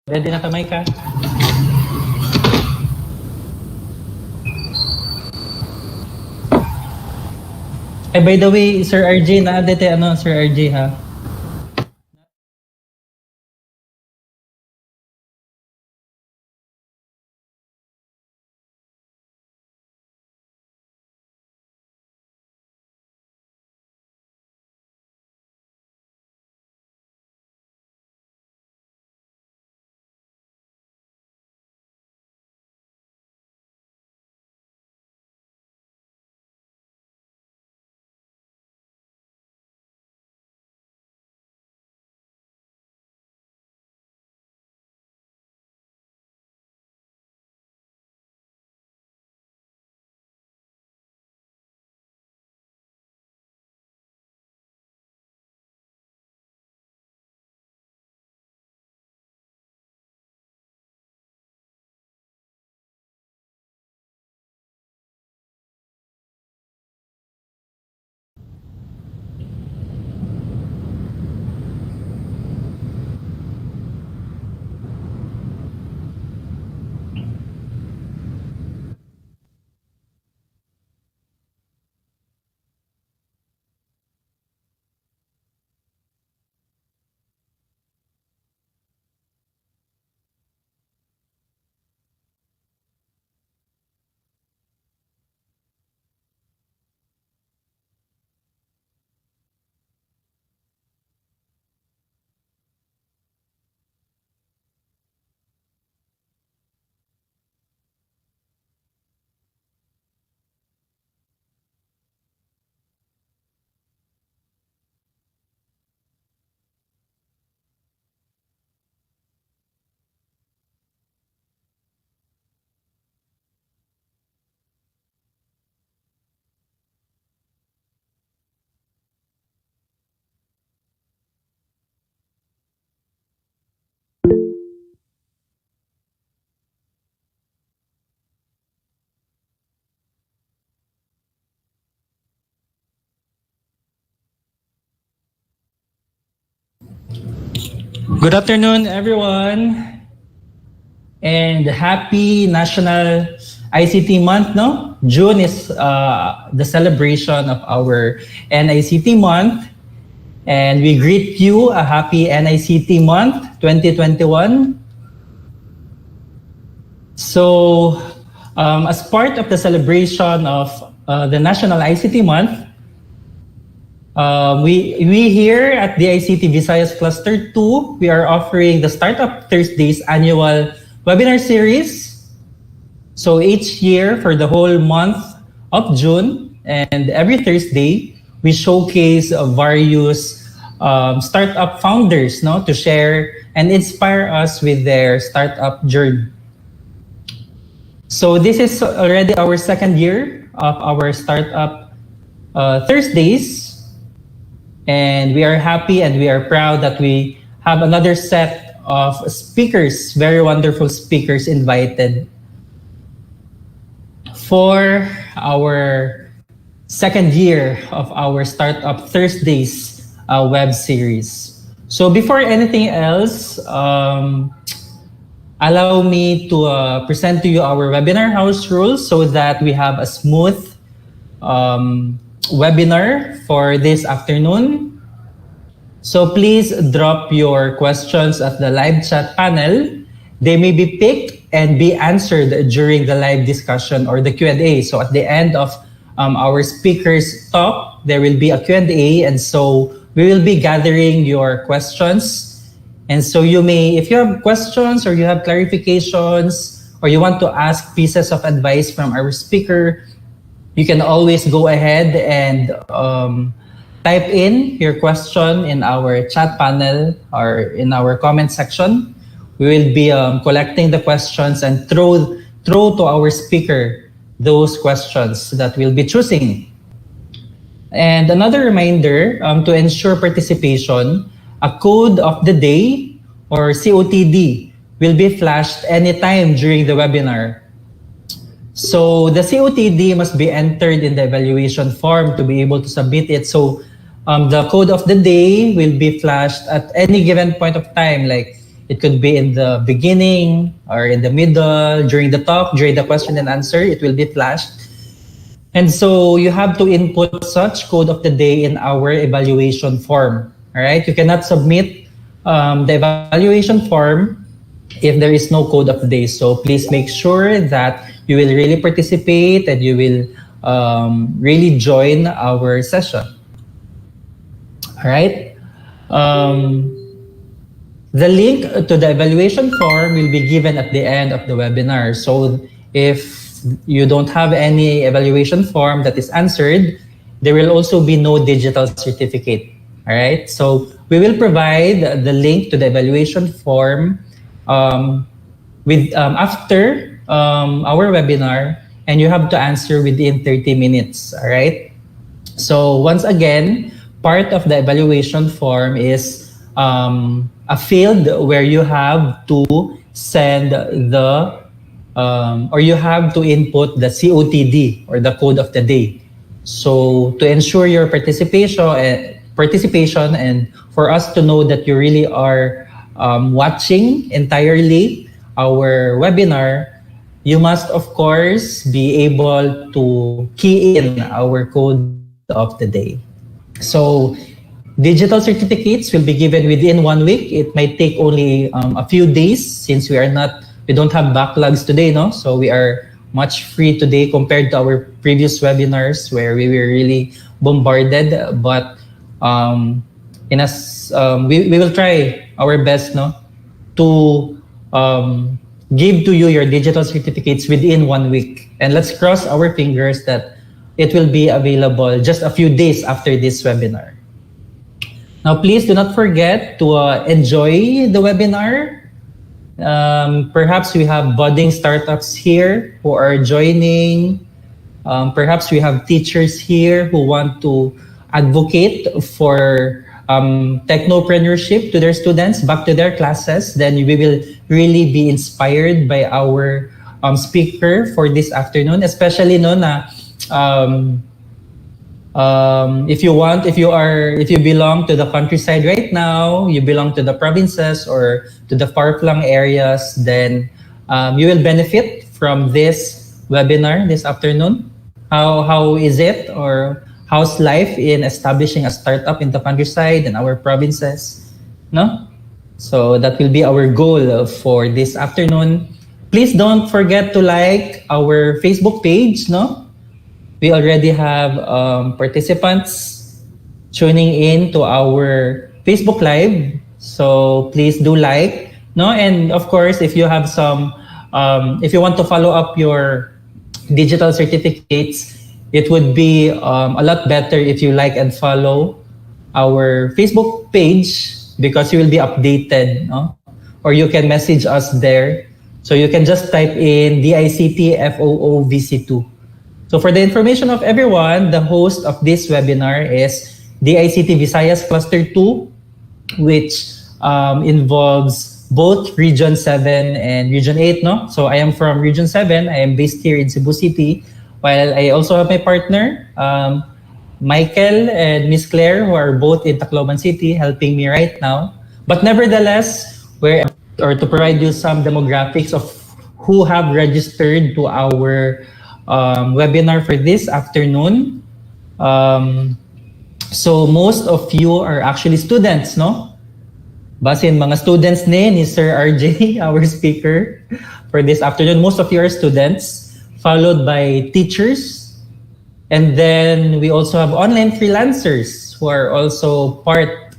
Ready na kamay ka? Ay, by the way, Sir RJ, naadete ano, Sir RJ ha? Good afternoon, everyone, and happy National ICT Month. No, June is the celebration of our NICT Month, and we greet you a happy NICT Month 2021. So, as part of the celebration of the National ICT Month, we here at the DICT Visayas Cluster 2, we are offering the Startup Thursdays annual webinar series. So each year for the whole month of June and every Thursday, we showcase various startup founders, no, to share and inspire us with their startup journey. So this is already our second year of our Startup Thursdays. And we are happy and we are proud that we have another set of speakers, very wonderful speakers invited for our second year of our Startup Thursdays web series. So before anything else, allow me to present to you our webinar house rules so that we have a smooth webinar for this afternoon. So please drop your questions at the live chat panel. They may be picked and be answered during the live discussion or the Q&A. So at the end of our speakers' talk, there will be a Q&A, and so we will be gathering your questions. And so you may, if you have questions or you have clarifications or you want to ask pieces of advice from our speaker, you can always go ahead and type in your question in our chat panel or in our comment section. We will be collecting the questions and throw to our speaker those questions that we'll be choosing. And another reminder, to ensure participation, a code of the day or COTD will be flashed anytime during the webinar. So the COTD must be entered in the evaluation form to be able to submit it. So the code of the day will be flashed at any given point of time. Like It could be in the beginning or in the middle, during the talk, during the question and answer, it will be flashed. And so you have to input such code of the day in our evaluation form. All right, you cannot submit the evaluation form if there is no code of the day. So please make sure that you will really participate and you will really join our session. All right. The link to the evaluation form will be given at the end of the webinar. So if you don't have any evaluation form that is answered, there will also be no digital certificate. All right. So we will provide the link to the evaluation form after our webinar, and you have to answer within 30 minutes. All right. So once again, part of the evaluation form is a field where you have to send the or you have to input the COTD or the code of the day. So to ensure your participation and for us to know that you really are watching entirely our webinar, you must of course be able to key in our code of the day. So digital certificates will be given within 1 week. It might take only a few days since we don't have backlogs today, no? So we are much free today compared to our previous webinars where we were really bombarded. But we will try our best, no, to give to you your digital certificates within 1 week. And let's cross our fingers that it will be available just a few days after this webinar. Now, please do not forget to enjoy the webinar. Perhaps we have budding startups here who are joining. Perhaps we have teachers here who want to advocate for technopreneurship to their students, back to their classes. Then we will really be inspired by our speaker for this afternoon, especially if you belong to the countryside right now, you belong to the provinces or to the far-flung areas, then you will benefit from this webinar this afternoon. How is it, or how's life in establishing a startup in the countryside in our provinces? No? So that will be our goal for this afternoon. Please don't forget to like our Facebook page, no? We already have participants tuning in to our Facebook Live. So please do like, no? And of course, if you have if you want to follow up your digital certificates, it would be a lot better if you like and follow our Facebook page because you will be updated, no? Or you can message us there. So you can just type in DICT FOOVC2. So for the information of everyone, the host of this webinar is DICT Visayas Cluster 2, which involves both Region 7 and Region 8. No? So I am from Region 7. I am based here in Cebu City, while I also have my partner, Michael and Miss Claire, who are both in Tacloban City, helping me right now. But nevertheless, to provide you some demographics of who have registered to our webinar for this afternoon. So most of you are actually students, no? Basin mga students ni Sir RJ, our speaker for this afternoon. Most of you are students, followed by teachers. And then we also have online freelancers who are also part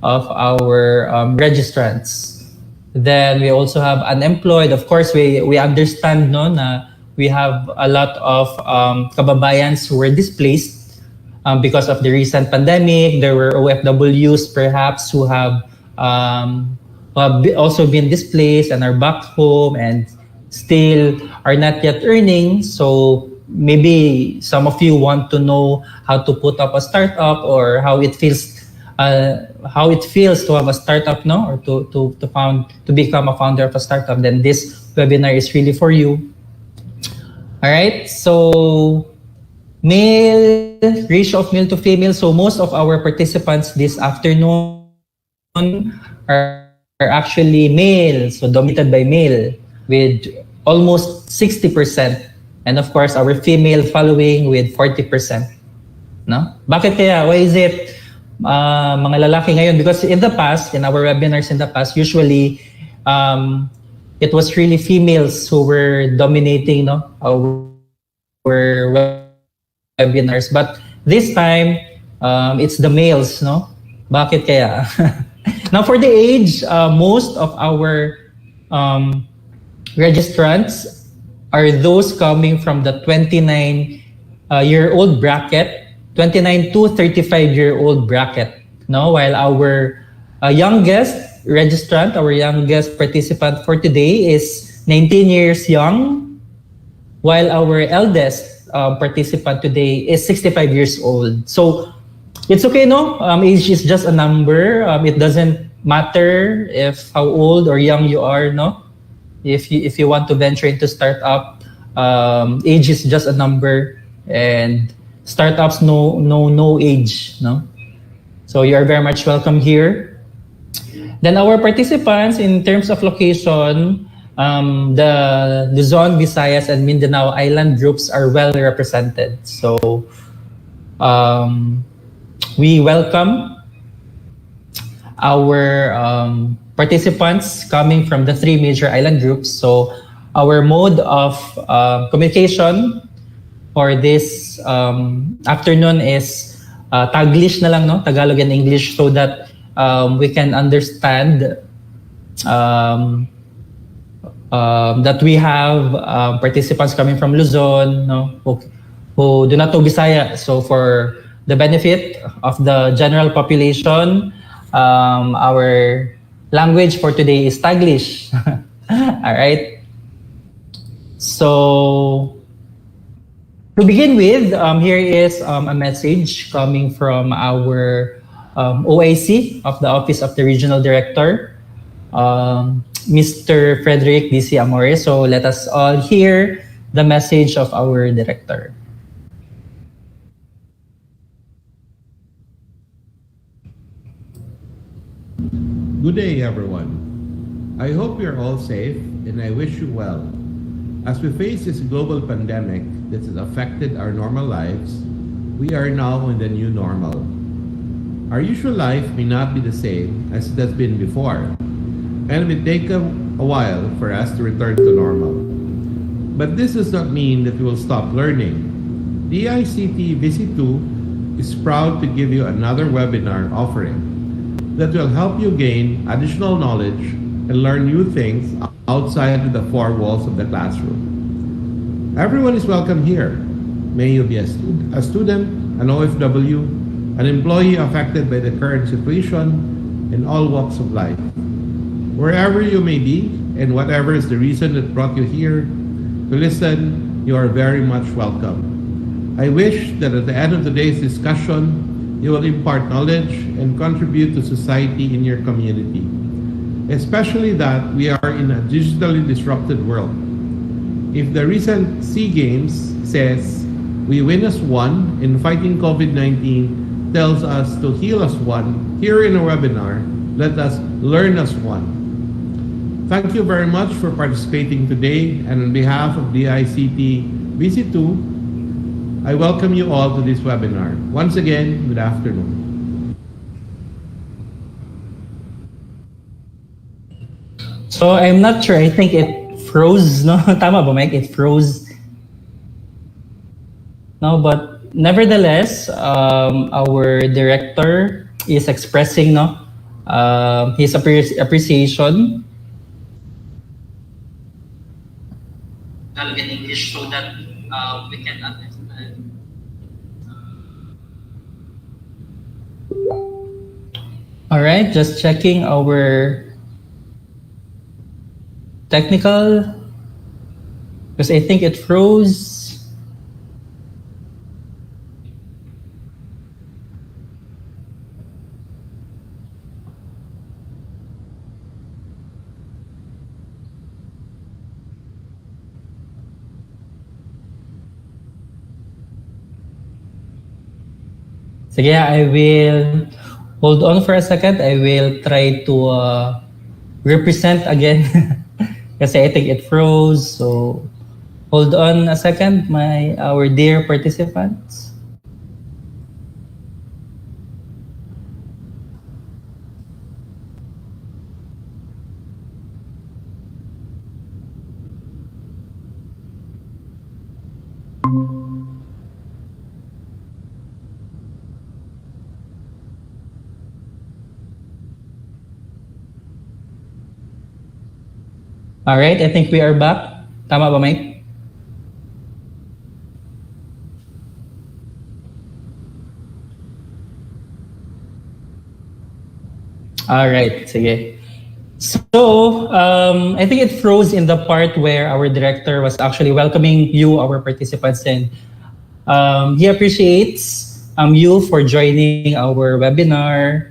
of our registrants. Then we also have unemployed. Of course, we understand, no, na we have a lot of kababayans who were displaced because of the recent pandemic. There were OFWs perhaps who have also been displaced and are back home and still are not yet earning. So maybe some of you want to know how to put up a startup or how it feels to have a startup, no, or to become a founder of a startup. Then this webinar is really for you. All right, so ratio of male to female. So most of our participants this afternoon are actually male, so dominated by male with almost 60%. And of course, our female following with 40%. No? Bakit kaya? Why is it mga lalaki ngayon? Because in the past, in our webinars in the past, usually it was really females who were dominating our webinars. But this time, it's the males. No? Bakit kaya? Now for the age, most of our registrants are those coming from the 29-year-old bracket, 29 to 35-year-old bracket. No, while our youngest registrant, our youngest participant for today is 19 years young, while our eldest participant today is 65 years old. So it's okay, no? Age is just a number. It doesn't matter if how old or young you are, no? If you want to venture into startup, age is just a number, and startups no age, no? So you are very much welcome here. Then our participants in terms of location, the Luzon, Visayas, and Mindanao island groups are well represented. So we welcome our participants coming from the 3 major island groups. So our mode of communication for this afternoon is Taglish na lang, no? Tagalog and English, so that we can understand that we have participants coming from Luzon, no? Who do not know Bisaya. So for the benefit of the general population, our language for today is Taglish. All right. So to begin with, here is a message coming from our OIC of the Office of the Regional Director, Mr. Frederick D.C. Amore. So let us all hear the message of our director. Good day, everyone. I hope you're all safe, and I wish you well. As we face this global pandemic that has affected our normal lives, we are now in the new normal. Our usual life may not be the same as it has been before, and it may take a while for us to return to normal. But this does not mean that we will stop learning. DICT Visit2 is proud to give you another webinar offering that will help you gain additional knowledge and learn new things outside of the 4 walls of the classroom. Everyone is welcome here. May you be a student, an OFW, an employee affected by the current situation, in all walks of life. Wherever you may be, and whatever is the reason that brought you here to listen, you are very much welcome. I wish that at the end of today's discussion, you will impart knowledge and contribute to society in your community, especially that we are in a digitally disrupted world. If the recent SEA Games says we win as one in fighting COVID-19 tells us to heal as one, here in a webinar, let us learn as one. Thank you very much for participating today, and on behalf of DICT Visit2, I welcome you all to this webinar. Once again, good afternoon. So I'm not sure. I think it froze, no? Tama ba, Mike? It froze. No, but nevertheless, our director is expressing his appreciation in English, so that we can understand. All right, just checking our technical, because I think it froze. Sige, I will hold on for a second. I will try to represent again. Kasi I think it froze. So hold on a second, our dear participants. All right, I think we are back. Tama ba, Mike? All right, sige. So, I think it froze in the part where our director was actually welcoming you, our participants, and he appreciates you for joining our webinar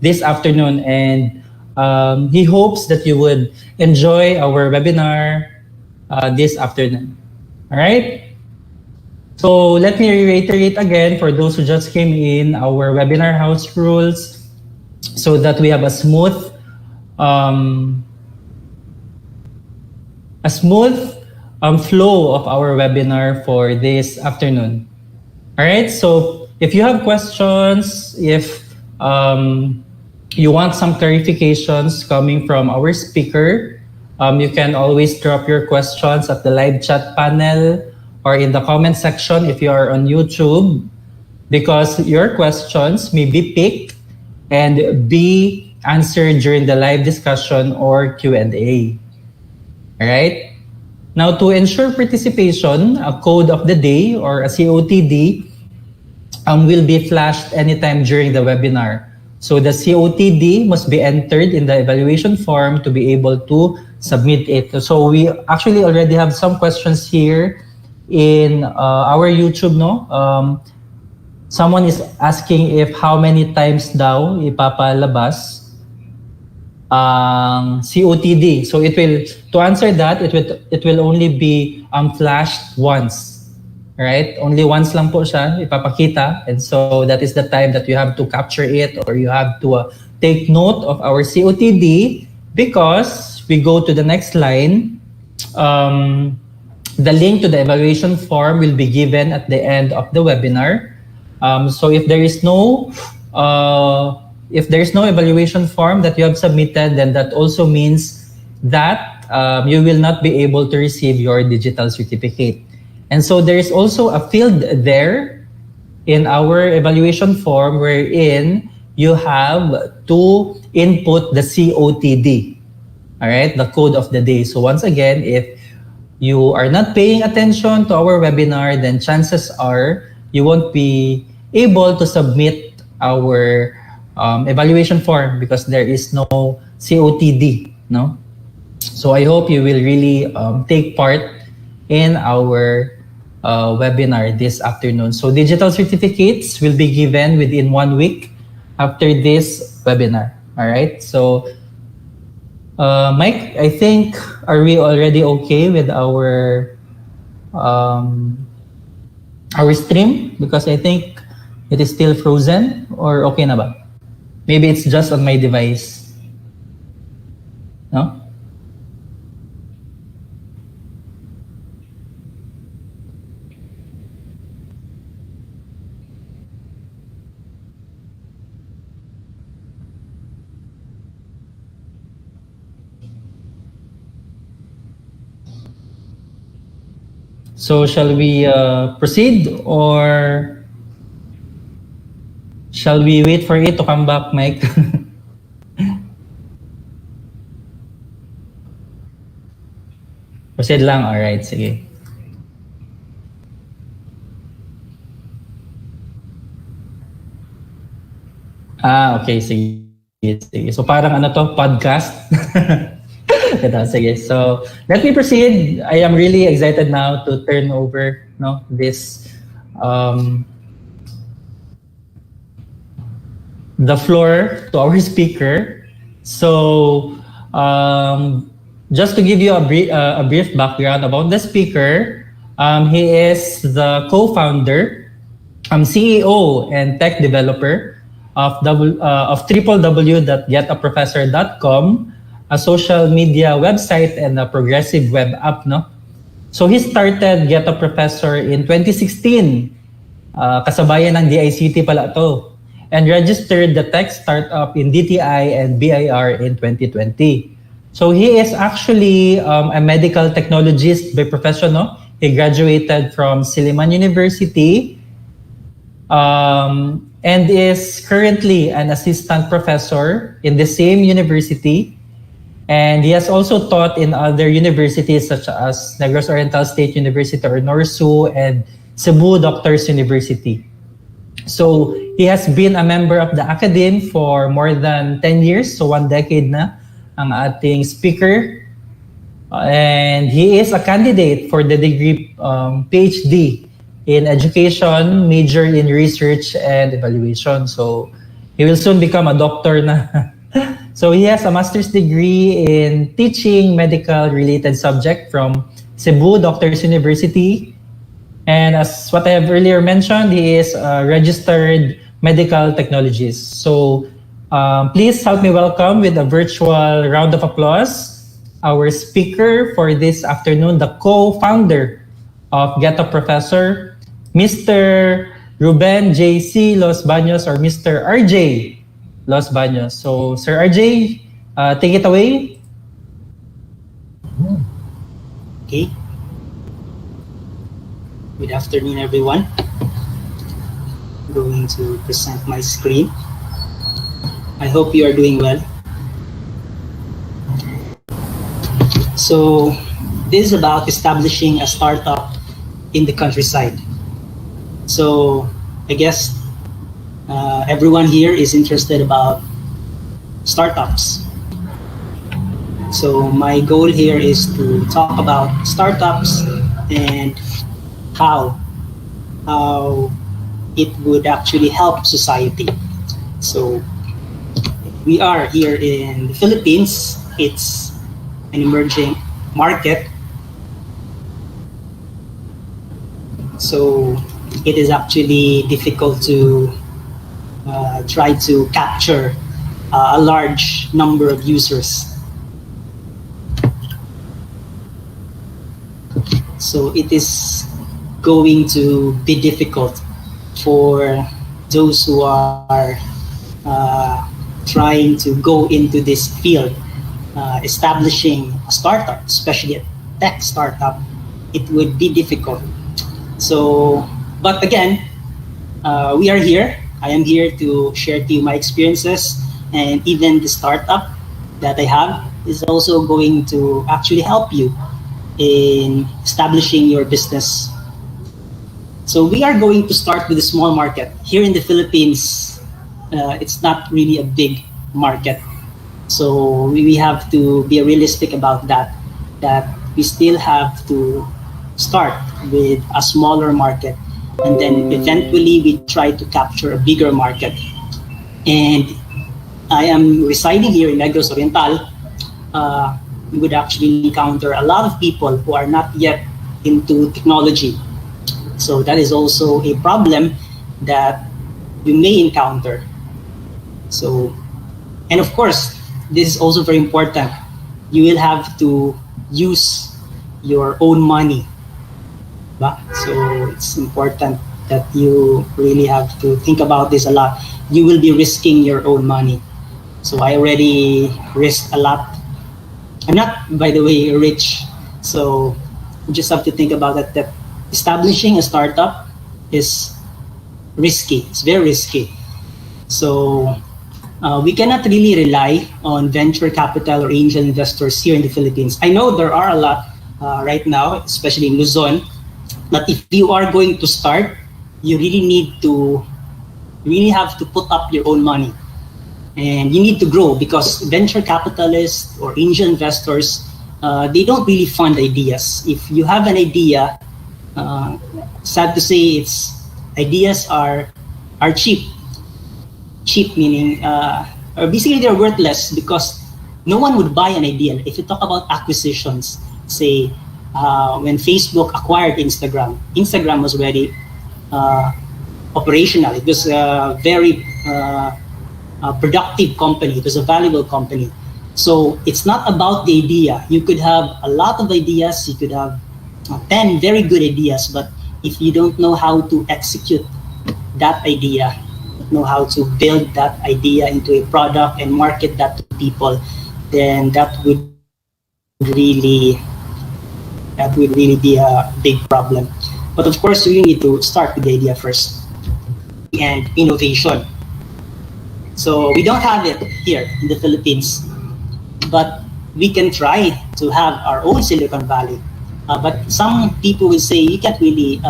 this afternoon, and he hopes that you would enjoy our webinar this afternoon. All right? So let me reiterate again for those who just came in our webinar house rules so that we have a smooth flow of our webinar for this afternoon. All right, so if you have questions, if you want some clarifications coming from our speaker, you can always drop your questions at the live chat panel or in the comment section if you are on YouTube, because your questions may be picked and be answered during the live discussion or Q&A. All right? Now, to ensure participation, a code of the day or a COTD will be flashed anytime during the webinar. So the COTD must be entered in the evaluation form to be able to submit it. So we actually already have some questions here in our YouTube, no? Someone is asking if how many times daw ipapalabas ang COTD. So to answer that, it will only be flashed once. Right? Only once lang po siya ipapakita, and so that is the time that you have to capture it, or you have to take note of our COTD, because we go to the next line. The link to the evaluation form will be given at the end of the webinar. So if there is no evaluation form that you have submitted, then that also means that you will not be able to receive your digital certificate. And so there is also a field there in our evaluation form wherein you have to input the COTD, all right, the code of the day. So once again, if you are not paying attention to our webinar, then chances are you won't be able to submit our evaluation form because there is no COTD, no? So I hope you will really take part in our webinar this afternoon. So digital certificates will be given within 1 week after this webinar. All right. So Mike, I think, are we already okay with our stream? Because I think it is still frozen, or okay na ba? Maybe it's just on my device. No? So shall we proceed, or shall we wait for it to come back, Mike? Proceed lang, alright, sige. Okay, sige. Sige. So parang ano to, podcast? Ito, sige. So let me proceed. I am really excited now to turn over this the floor to our speaker. So just to give you a brief background about the speaker, he is the co-founder, CEO, and tech developer of www.getaprofessor.com, a social media website and a progressive web app, no? So he started Get a Professor in 2016. Kasabayan ng DICT pala to. And registered the tech startup in DTI and BIR in 2020. So he is actually a medical technologist by profession, no? He graduated from Silliman University and is currently an assistant professor in the same university. And he has also taught in other universities such as Negros Oriental State University or NORSU and Cebu Doctors University. So he has been a member of the academe for more than 10 years, so 1 decade na ang ating speaker. And he is a candidate for the degree PhD in education, major in research and evaluation. So he will soon become a doctor na. So he has a master's degree in teaching medical related subject from Cebu Doctors University. And as what I have earlier mentioned, he is a registered medical technologist. So please help me welcome with a virtual round of applause our speaker for this afternoon, the co-founder of Get a Professor, Mr. Ruben J.C. Los Baños or Mr. RJ Los Baños. So, Sir RJ, take it away. Okay. Good afternoon, everyone. I'm going to present my screen. I hope you are doing well. So, this is about establishing a startup in the countryside. So, I guess everyone here is interested about startups. So my goal here is to talk about startups and how it would actually help society. So we are here in the Philippines. It's an emerging market. So it is actually difficult to try to capture a large number of users. So it is going to be difficult for those who are trying to go into this field, establishing a startup, especially a tech startup. It would be difficult. So, but again, we are here. I am here to share to you my experiences, and even the startup that I have is also going to actually help you in establishing your business. So we are going to start with a small market. Here in the Philippines, it's not really a big market. So we have to be realistic about that we still have to start with a smaller market, and then eventually we try to capture a bigger market. And I am residing here in Negros Oriental. We would actually encounter a lot of people who are not yet into technology. So that is also a problem that you may encounter. So, and of course, this is also very important. You will have to use your own money. So it's important that you really have to think about this a lot. You will be risking your own money. So I already risked a lot. I'm not, by the way, rich. So you just have to think about that establishing a startup is risky. It's very risky. So we cannot really rely on venture capital or angel investors here in the Philippines. I know there are a lot right now, especially in Luzon. But if you are going to start, you really have to put up your own money. And you need to grow, because venture capitalists or angel investors, they don't really fund ideas. If you have an idea, sad to say, ideas are cheap. Cheap meaning, basically they're worthless, because no one would buy an idea. If you talk about acquisitions, say when Facebook acquired Instagram was already operational. It was very productive company. It was a valuable company. So it's not about the idea. You could have a lot of ideas. You could have 10 very good ideas, but if you don't know how to execute that idea, know how to build that idea into a product and market that to people, then that would really be a big problem. But of course, you need to start with the idea first and innovation. So we don't have it here in the Philippines, but we can try to have our own Silicon Valley. But some people will say you can't really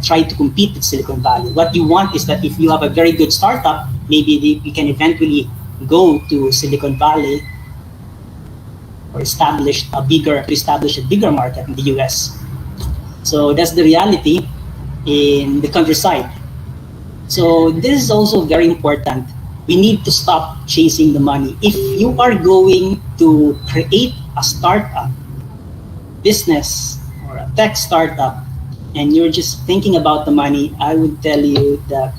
try to compete with Silicon Valley. What you want is that if you have a very good startup, maybe we can eventually go to Silicon Valley or establish a bigger market in the US. So that's the reality in the countryside. So this is also very important. We need to stop chasing the money. If you are going to create a startup business or a tech startup and you're just thinking about the money, I would tell you that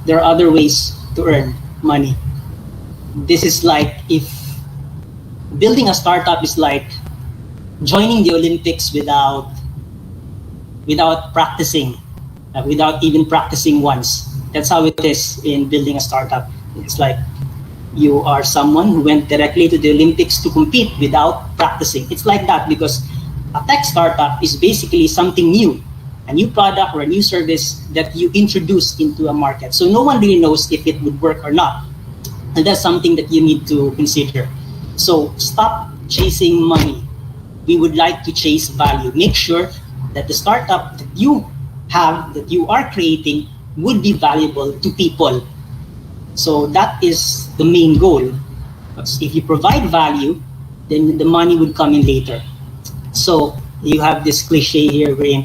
there are other ways to earn money. This is like, if building a startup is like joining the Olympics without practicing, without even practicing once. That's how it is in building a startup. It's like you are someone who went directly to the Olympics to compete without practicing. It's like that because a tech startup is basically something new, a new product or a new service that you introduce into a market. So no one really knows if it would work or not. And that's something that you need to consider. So stop chasing money. We would like to chase value. Make sure that the startup that you have, that you are creating, would be valuable to people. So that is the main goal. If you provide value, then the money would come in later. So you have this cliche here wherein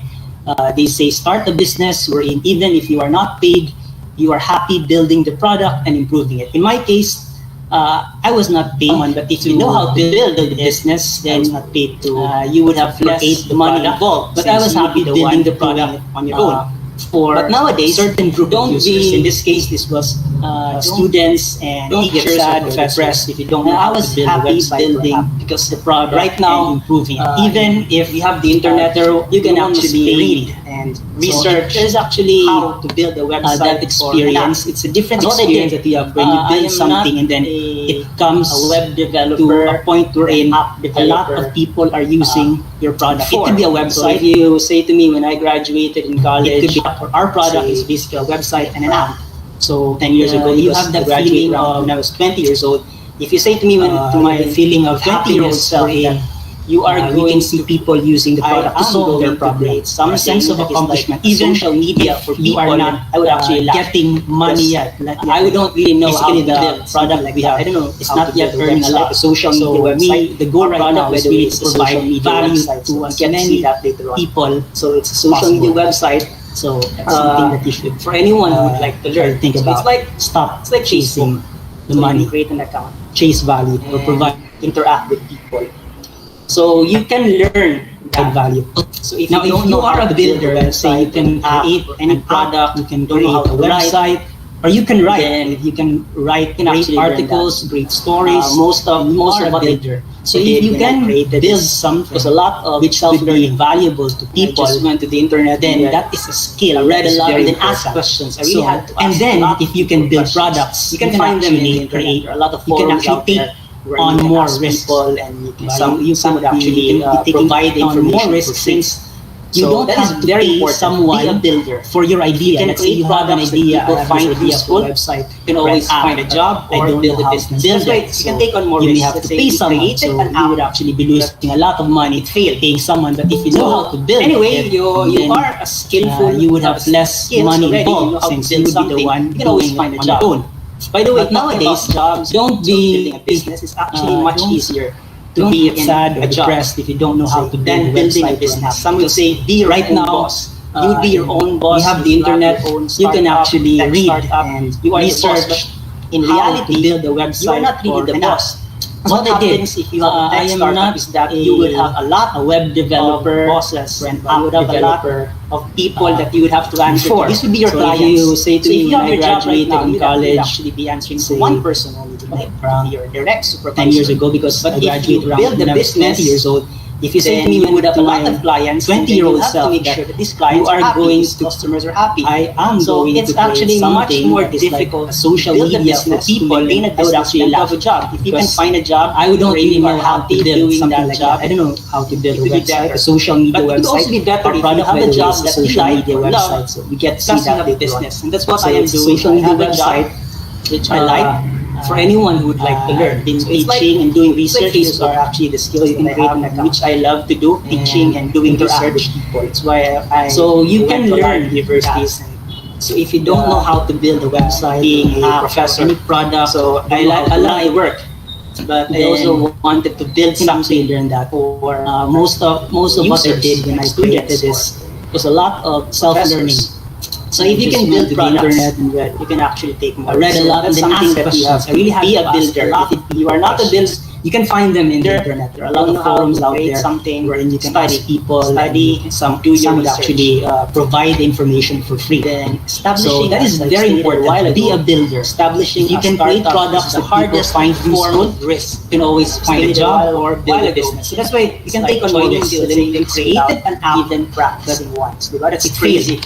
they say start a business wherein even if you are not paid, you are happy building the product and improving it. In my case, I was not paid, but if you know how to build a business, then not paid to, you would have less money involved. But I was happy building the product on your own. But nowadays, certain group of users, in this case, this was students and teachers or press. If you don't know, I was happy building because the product right now improving. Even if you have the internet, you can actually read and research. There's actually how to build a website. That experience, it's a different experience that you have when you build something and then it comes a web developer to a point wherein a lot of people are using your product. It could be a website. So if you say to me when I graduated in college, it could be our product is basically a website and an app. So 10 years ago, you have that feeling of when I was 20 years old. If you say to me to my feeling of 20-year-old self that you are going to see people using the product to solve their problems, some sense of accomplishment, even social media for people are not, I would actually getting money yet. I don't really know how the product like we have. I don't know. It's not yet earning a lot. Social media website. The goal right now is really to provide value to as many people. So it's a social media website. So that's something that you should, for anyone who would like to learn, think about. It's like stop. It's like chasing the money. Create an account, chase value, or provide, interact with people. So you can learn that value. So if now, if you are a builder, let's say you can create any product, you can create a website, or you can write. You can write great articles, great stories. Most of a builder. So if you can build something, there's a lot of which would be valuable to people. Just went to the internet, then that is a skill. I read a lot and then ask questions. I really had to ask. And then if you can build products, you can find them in the internet. A lot of you can actually take on more risks, and you can actually provide information more risks since you don't have to pay someone be a builder for your idea. You can create an idea, find a useful website. You can always find a job or build a business. That's right. You can take on more risks. You have to pay someone, so you would actually be losing a lot of money paying someone. But if you know how to build, anyway, you are a skillful. You would have less money involved since you would be the one. You can always find a job. By the way, nowadays, jobs don't be building a business. It's actually much easier to be sad or depressed if you don't know how to build building a business. Some will say, be right now, you would be your own boss. You have the internet, you can actually read and you research. In reality, build a website. You are not really the boss. what happens if you have a tech startup is that you would have a lot of web developer bosses and you would have a lot of people that you would have to answer to. This would be your clients. You say to if me, you have when I your job right graduated now, in you college, would actually be answering to one person only, like your direct supervisor. 10 years ago, because But I if you graduated around build the when I was business, 20 years old, if you say then to me, you would have a lot of clients, 20-year-old you have to self, make that sure that these clients you are happy, going these to- customers are happy. I am So going it's to create actually much something more that is like difficult a social to build a media business for people, to maintain a I would business actually than to laugh. have a job. If you can Because find a job, I don't where really you know are how to happy build doing something that like job. that. I don't know how to build it a would be website, better. a social media But it would website. also be better Our if you product, have by a the way, job is a that you social like media or website, love, so we get to see discussing that a later on. business, and that's what So I am it's a doing. social I media have a job website which I like. for anyone who would like to learn. Been So it's like- teaching and doing it's like research. These Facebook. are actually the skills You can that I create have, an account which I love to do, teaching and doing interact with research. people. It's why I So you went can to a lot learn of universities. that. And So if you don't know how to build a website, being a app, professor, any product, so I like I a lot love of work. but I Then also wanted to build can actually something learn that. for Most of what I users, did when I students, created this was a lot of self-learning. So if you Just can went build to the products, internet and read. you can actually take more. I read a So lot and that's then something ask that you have questions. I really had be to a ask builder. a lot If of you are not a builder, questions. You can find them in the There- internet. There are a don't lot know of how forums to out create there something, wherein you can study, ask people. study, and do your some would research. actually provide information for free. Then establishing, So that is as I very stated important. a while To be ago, a builder. establishing If you a can create startup products is the that people hardest find form useful, of risk. you can always find a Stated job while- or build while a ago. business. So that's why you can It's take like on more joining risks. the Let's say you Olympics created without an app even practicing once. Diba? That's It's crazy.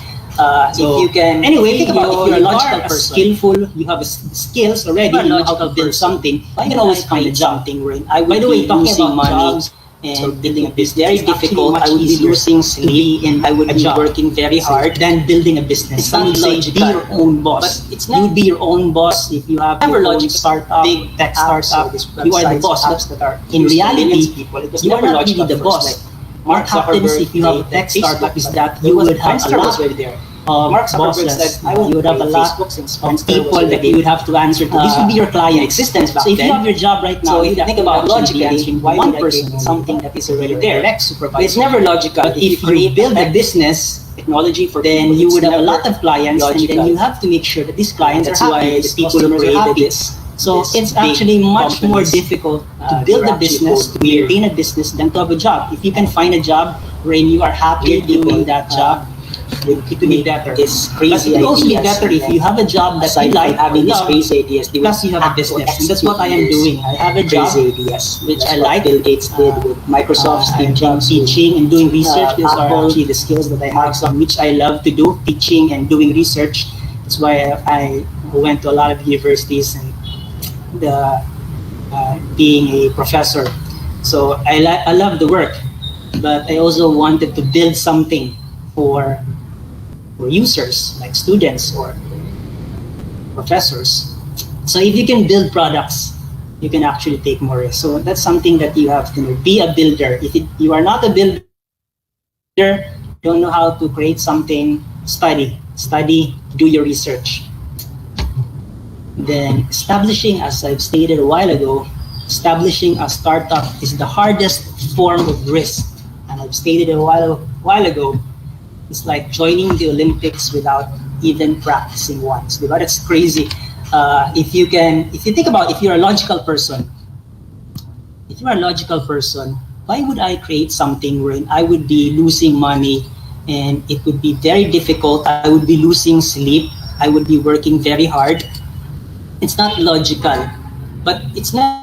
So, if you can, anyway, think about if you're a you logical are person, skillful, you have skills already, you are you know how logical to build person, something, why you can would always I find a create job. something wherein I would By the way, be talking losing about money jobs, and so building a it's business very is actually difficult. much I would be easier losing to sleep be in I would a be job. working very hard. than building a business. It's Some not would say logical, be your own boss. but it's You would be your own boss if you have Never your own logical. startup, Big tech apps startup. or these You are the websites, boss. apps that are In used by reality, millions of people. It was you are never not really logical the first, boss. like What happens Zuckerberg if you have a created tech startup Facebook, is but that there you was would have Friendster a was lot already there. of Mark Zuckerberg bosses. said, I won't You would have a create lot Facebook since of Friendster people was that already you would have to answer to. This would be your client. in existence back So if you then. have your job right now, So if you'd you have think to about actually logically, be answering why one would I person, create something that is already your there. direct supervisor? It's never logical. But If you create build a tech business, technology for then people, you it's would have a never lot of clients, and logical. then you have to make sure that these clients That's are why happy. the These people who customers are created happy. this. So this it's big actually much more companies, difficult to they build were a actually business, called to maintain a business, than to have a job. If you can find a job wherein you are happy Weird people, doing that job, would it would be better. This But crazy it would also be ideas, better and if you have a job that aside you like, from having these love, crazy ideas, they would plus you have a act or business. And that's what I am execute doing. I have a job crazy ideas, which That's I what like. Bill Gates did with Microsoft, Steve I'm Jobs, teaching and doing research. These are Apple, actually the skills that I have, some which I love to do, teaching and doing research. That's why I went to a lot of universities and being a professor. So I love the work, but I also wanted to build something for users like students or professors. So if you can build products, you can actually take more risks. So that's something that you have to know. Be a builder. If you are not a builder, don't know how to create something, study, do your research. Then establishing, as I've stated a while ago, establishing a startup is the hardest form of risk. And I've stated a while ago, it's like joining the Olympics without even practicing once. But that's crazy. If you think about, if you're a logical person, why would I create something wherein I would be losing money and it would be very difficult? I would be losing sleep. I would be working very hard. It's not logical, but it's never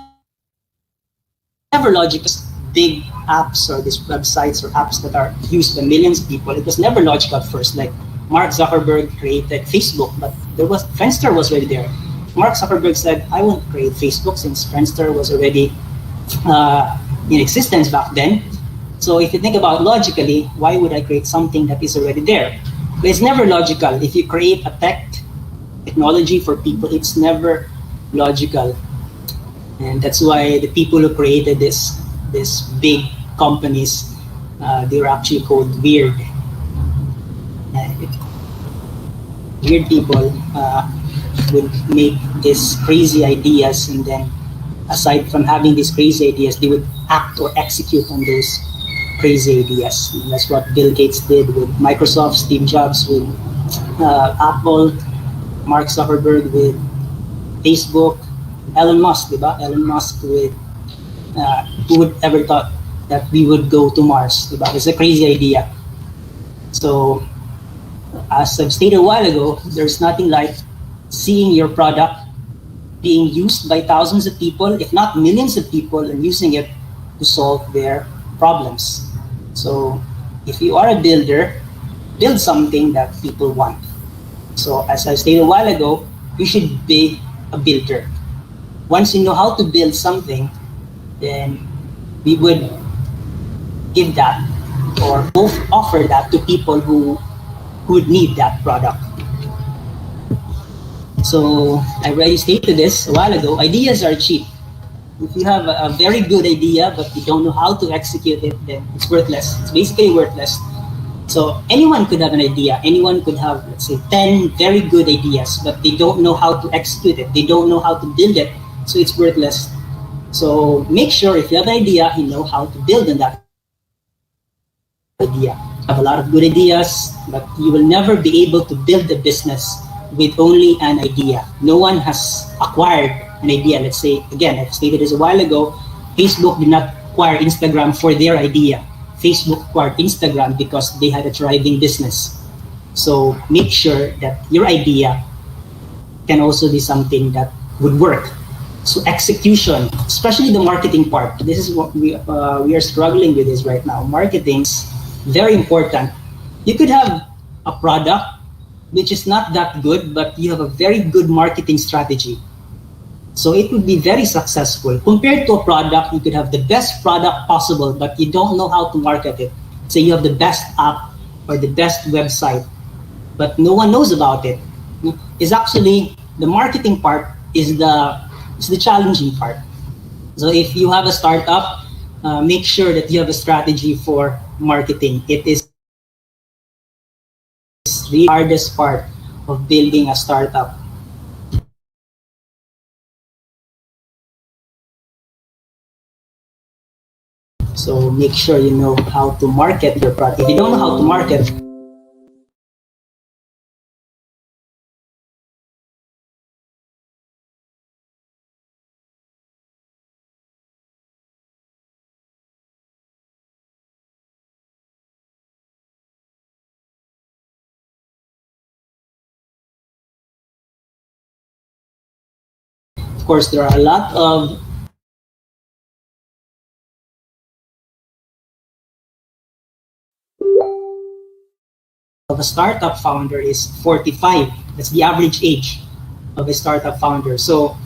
logical. Big apps or these websites or apps that are used by millions of people, it was never logical at first. Like Mark Zuckerberg created Facebook, but Friendster was already there. Mark Zuckerberg said, I won't create Facebook since Friendster was already in existence back then. So if you think about logically, why would I create something that is already there? But it's never logical. If you create a technology for people, it's never logical. And that's why the people who created this big companies, they were actually called weird. Weird people would make these crazy ideas, and then aside from having these crazy ideas, they would act or execute on those crazy ideas. And that's what Bill Gates did with Microsoft, Steve Jobs with Apple, Mark Zuckerberg with Facebook, Elon Musk, diba? Elon Musk with Who would ever thought that we would go to Mars? Diba? It's a crazy idea. So, as I've stated a while ago, there's nothing like seeing your product being used by thousands of people, if not millions of people, and using it to solve their problems. So, if you are a builder, build something that people want. So, as I stated a while ago, you should be a builder. Once you know how to build something, then we would give that or both offer that to people who would need that product. So I already stated this a while ago, ideas are cheap. If you have a very good idea but you don't know how to execute it, then it's worthless. It's basically worthless. So anyone could have an idea. Anyone could have, let's say, 10 very good ideas, but they don't know how to execute it. They don't know how to build it, so it's worthless. So make sure if you have an idea, you know how to build on that idea. Have a lot of good ideas, but you will never be able to build a business with only an idea. No one has acquired an idea. Let's say, again, I've stated this a while ago, Facebook did not acquire Instagram for their idea. Facebook acquired Instagram because they had a thriving business. So make sure that your idea can also be something that would work. So execution, especially the marketing part, this is what we are struggling with this right now. Marketing's very important. You could have a product which is not that good, but you have a very good marketing strategy. So it would be very successful. Compared to a product, you could have the best product possible, but you don't know how to market it. Say you have the best app or the best website, but no one knows about it. It's actually, the marketing part is the challenging part. So if you have a startup, make sure that you have a strategy for marketing. It is the hardest part of building a startup. So make sure you know how to market your product. If you don't know how to market, of course, there are a lot of a startup founder is 45. That's the average age of a startup founder. So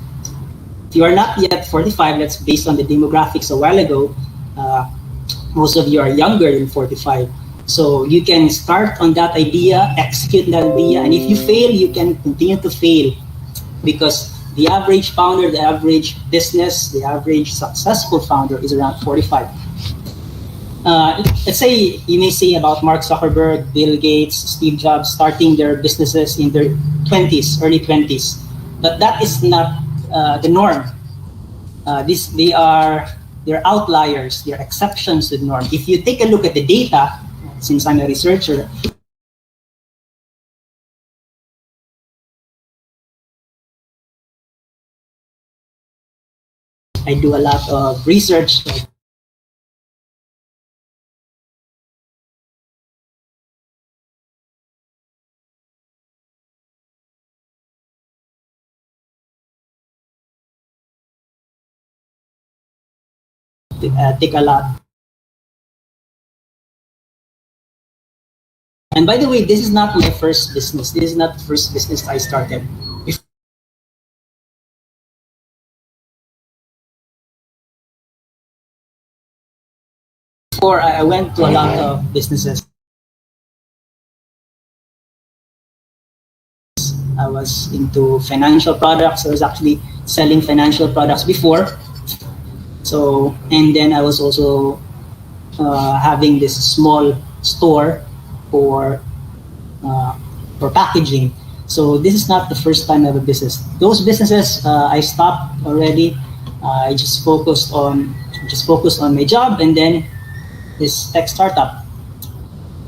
if you are not yet 45, that's based on the demographics a while ago. Most of you are younger than 45. So you can start on that idea, execute that idea, and if you fail, you can continue to fail, because the average founder, the average business, the average successful founder is around 45. Let's say, you may say about Mark Zuckerberg, Bill Gates, Steve Jobs starting their businesses in their 20s, early 20s. But that is not the norm. They're outliers, they're exceptions to the norm. If you take a look at the data, since I'm a researcher, I do a lot of research. Take a lot. And by the way, this is not my first business. This is not the first business I started. Before, I went to a lot of businesses. I was into financial products. I was actually selling financial products before. So, and then I was also having this small store for packaging. So this is not the first time I have a business. Those businesses I stopped already. I just focused on my job, and then this tech startup.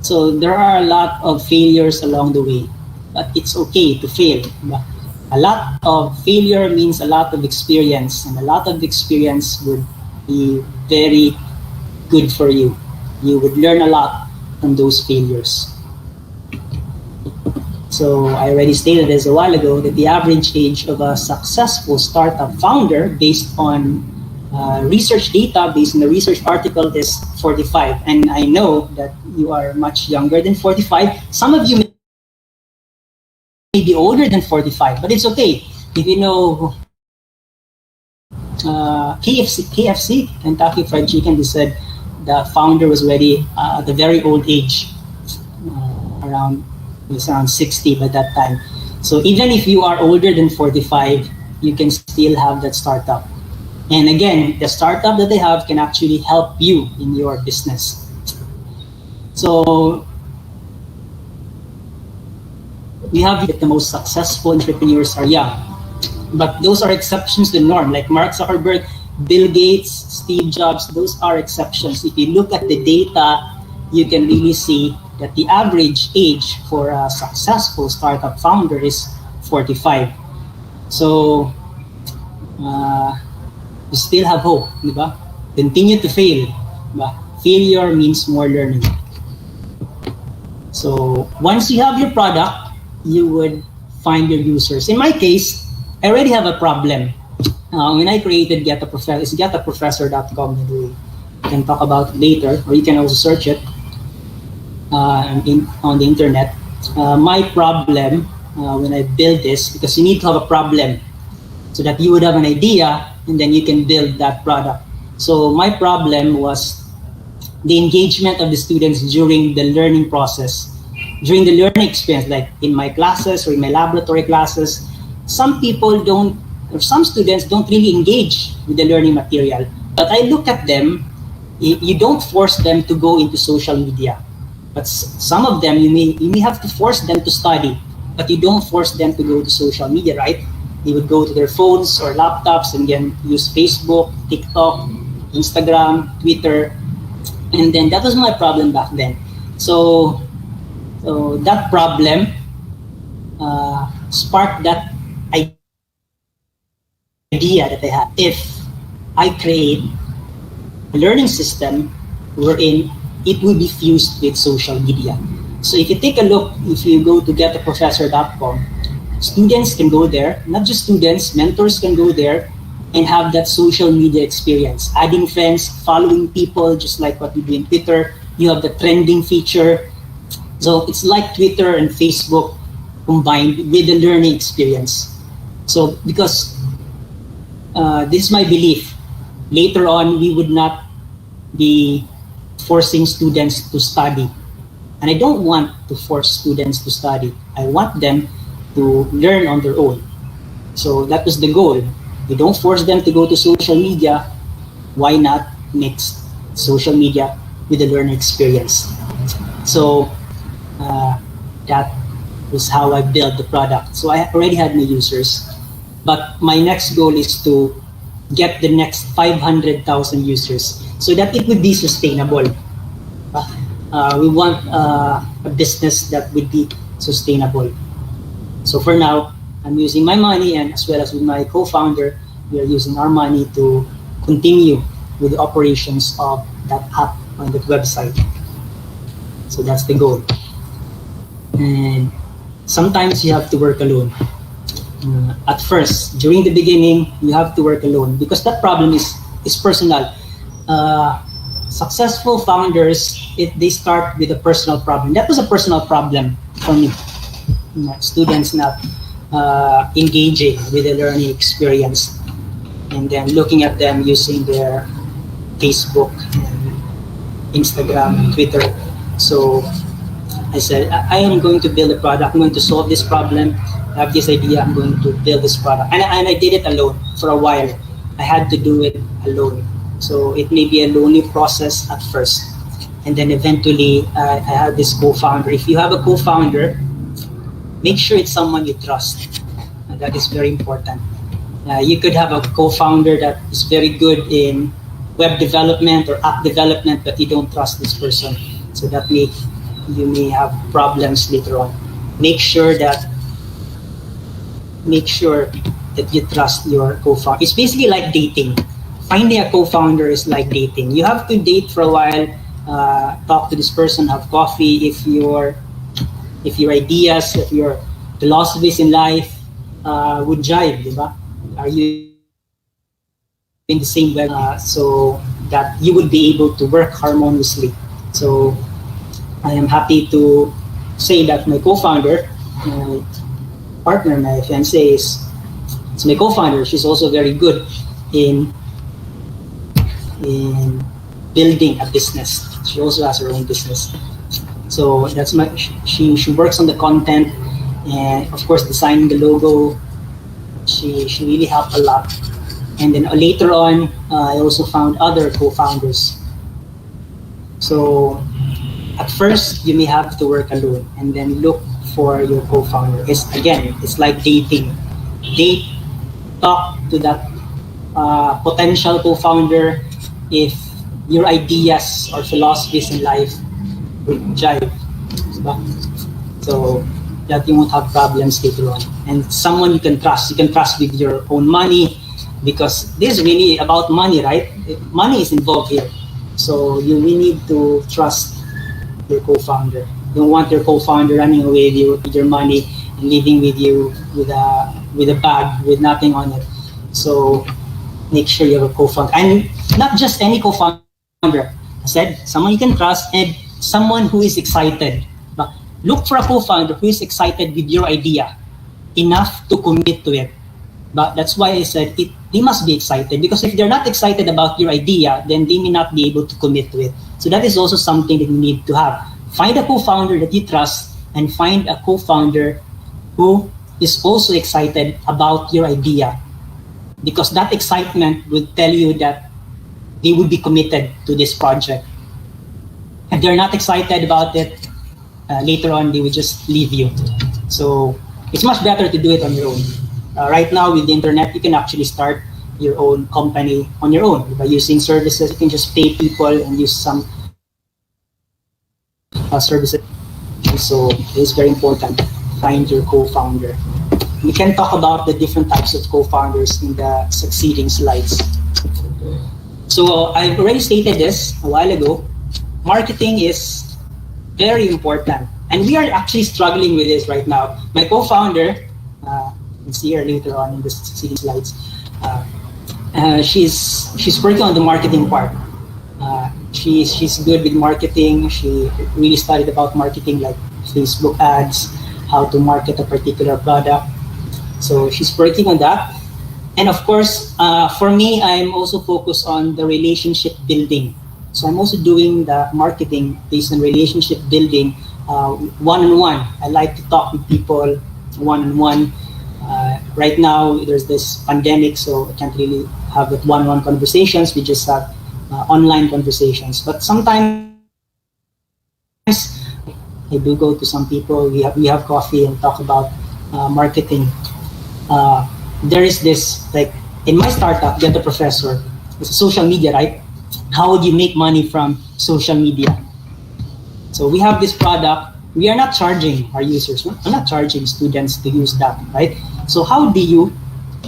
So there are a lot of failures along the way, but it's okay to fail. A lot of failure means a lot of experience, and a lot of experience would be very good for you. You would learn a lot from those failures. So I already stated this a while ago that the average age of a successful startup founder based on research data, based on the research article, is 45. And I know that you are much younger than 45. Some of you may be older than 45, but it's okay. If you know KFC, Kentucky Fried Chicken, they said the founder was already at a very old age, around 60 by that time. So even if you are older than 45, you can still have that startup. And again, the startup that they have can actually help you in your business. So we have that the most successful entrepreneurs are young, but those are exceptions to the norm. Like Mark Zuckerberg, Bill Gates, Steve Jobs, those are exceptions. If you look at the data, you can really see that the average age for a successful startup founder is 45. So you still have hope, di ba? Continue to fail, di ba? Failure means more learning. So once you have your product, you would find your users. In my case, I already have a problem. When I created Get a Professor, it's getaprofessor.com. You can talk about it later, or you can also search it on the internet. My problem when I build this, because you need to have a problem so that you would have an idea and then you can build that product. So my problem was the engagement of the students during the learning process, during the learning experience, like in my classes or in my laboratory classes. Some people don't, or some students don't really engage with the learning material. But I look at them, you don't force them to go into social media. But some of them, you may have to force them to study, but you don't force them to go to social media, right? They would go to their phones or laptops and then use Facebook, TikTok, Instagram, Twitter. And then that was my problem back then. So that problem sparked that idea that I had. If I create a learning system wherein it will be fused with social media. So if you take a look, if you go to getaprofessor.com, students can go there, not just students, mentors can go there and have that social media experience, adding friends, following people, just like what we do in Twitter. You have the trending feature. So it's like Twitter and Facebook combined with the learning experience. So because this is my belief, later on we would not be forcing students to study. And I don't want to force students to study. I want them to learn on their own. So that was the goal. You don't force them to go to social media. Why not mix social media with the learning experience? So that was how I built the product. So I already had my users, but my next goal is to get the next 500,000 users so that it would be sustainable. We want a business that would be sustainable. So for now, I'm using my money, and as well as with my co-founder, we are using our money to continue with the operations of that app on the website. So that's the goal. And sometimes you have to work alone. At first, during the beginning, you have to work alone because that problem is personal. Successful founders, they start with a personal problem. That was a personal problem for me. Students not engaging with the learning experience, and then looking at them using their Facebook and Instagram and Twitter. So I said, I am going to build a product. I'm going to solve this problem. I have this idea. I'm going to build this product. And I did it alone for a while. I had to do it alone. So it may be a lonely process at first. And then eventually I had this co-founder. If you have a co-founder, make sure it's someone you trust. That is very important. You could have a co-founder that is very good in web development or app development, but you don't trust this person. So that you may have problems later on. Make sure that you trust your co-founder. It's basically like dating. finding a co-founder is like dating. You have to date for a while, talk to this person, have coffee. If your ideas, if your philosophies in life would jive, diba? Are you in the same web, so that you would be able to work harmoniously. So I am happy to say that my co-founder, my partner, my fiancée is my co-founder. She's also very good in building a business. She also has her own business. So that's she works on the content, and of course designing the logo. She really helped a lot. And then later on, I also found other co-founders. So at first, you may have to work alone and then look for your co-founder. It's like dating. Talk to that potential co-founder if your ideas or philosophies in life will jive. So that you won't have problems later on. And someone you can trust. You can trust with your own money, because this is really about money, right? Money is involved here. So you really need to trust your co-founder. You don't want your co-founder running away with your money and leaving with you with a bag with nothing on it. So make sure you have a co-founder. And not just any co-founder. I said someone you can trust and someone who is excited. But look for a co-founder who is excited with your idea enough to commit to it. But that's why I said they must be excited, because if they're not excited about your idea, then they may not be able to commit to it. So that is also something that you need to have. Find a co-founder that you trust, and find a co-founder who is also excited about your idea, because that excitement will tell you that they will be committed to this project. If they're not excited about it, later on they will just leave you. So it's much better to do it on your own. Right now with the internet, you can actually start your own company on your own by using services. You can just pay people and use some services. So it's very important to find your co-founder. We can talk about the different types of co-founders in the succeeding slides. So I've already stated this a while ago. Marketing is very important, and we are actually struggling with this right now. My co-founder, you can see her later on in the succeeding slides. She's working on the marketing part. She's good with marketing. She really studied about marketing, like Facebook ads, how to market a particular product. So she's working on that. And of course, for me, I'm also focused on the relationship building. So I'm also doing the marketing based on relationship building, one-on-one. I like to talk with people one-on-one. Right now, there's this pandemic, so I can't really have that one-on-one conversations. We just have online conversations. But sometimes I do go to some people. We have coffee and talk about marketing. There is this, like in my startup, Get the Professor. It's a social media, right? How would you make money from social media? So we have this product. We are not charging our users. We're not charging students to use that, right? So how do you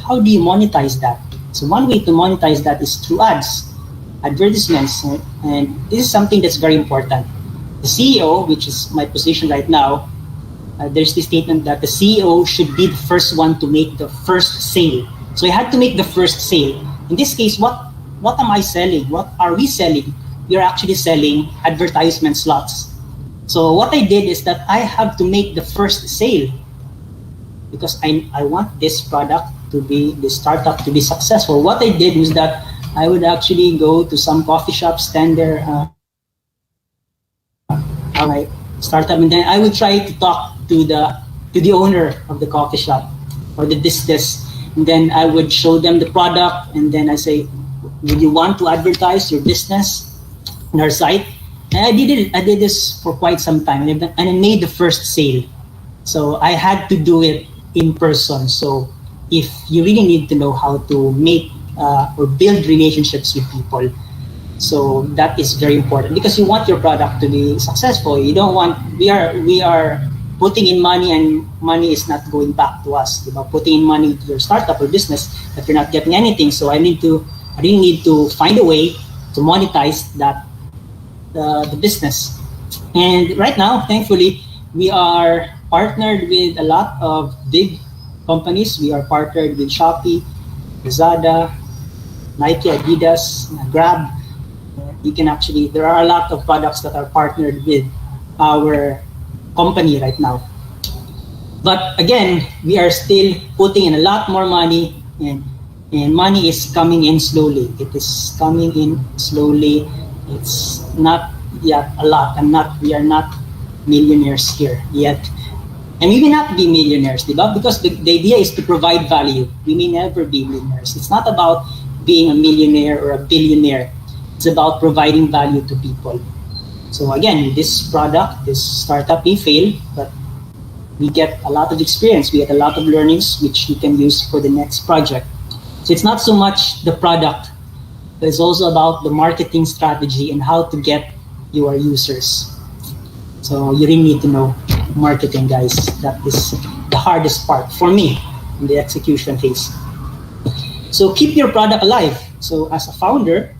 monetize that? So one way to monetize that is through ads, advertisements, and this is something that's very important. The CEO, which is my position right now, there's this statement that the CEO should be the first one to make the first sale. So I had to make the first sale. In this case, what am I selling? What are we selling? We are actually selling advertisement slots. So what I did is that I have to make the first sale, because I want this product to be, the startup to be successful. What I did was that I would actually go to some coffee shop, stand there, my startup, and then I would try to talk to the owner of the coffee shop or the business, and then I would show them the product, and then I say, would you want to advertise your business on our site? And I did this for quite some time, and I made the first sale. So I had to do it in person. So if you really need to know how to make or build relationships with people, so that is very important, because you want your product to be successful. You don't want, we are putting in money and money is not going back to us. Putting in money to your startup or business, but you're not getting anything. So I need to I really need to find a way to monetize that the business. And right now, thankfully, we are partnered with a lot of big companies. We are partnered with Shopee, Lazada, Nike, Adidas, Grab. There are a lot of products that are partnered with our company right now. But again, we are still putting in a lot more money, and money is coming in slowly. It is coming in slowly. It's not yet a lot. We are not millionaires here yet. And we may not be millionaires, diba? Because the idea is to provide value. We may never be millionaires. It's not about being a millionaire or a billionaire. It's about providing value to people. So again, this product, this startup may fail, but we get a lot of experience. We get a lot of learnings which we can use for the next project. So it's not so much the product, but it's also about the marketing strategy and how to get your users. So you really need to know marketing, guys. That is the hardest part for me in the execution phase. So keep your product alive. So as a founder,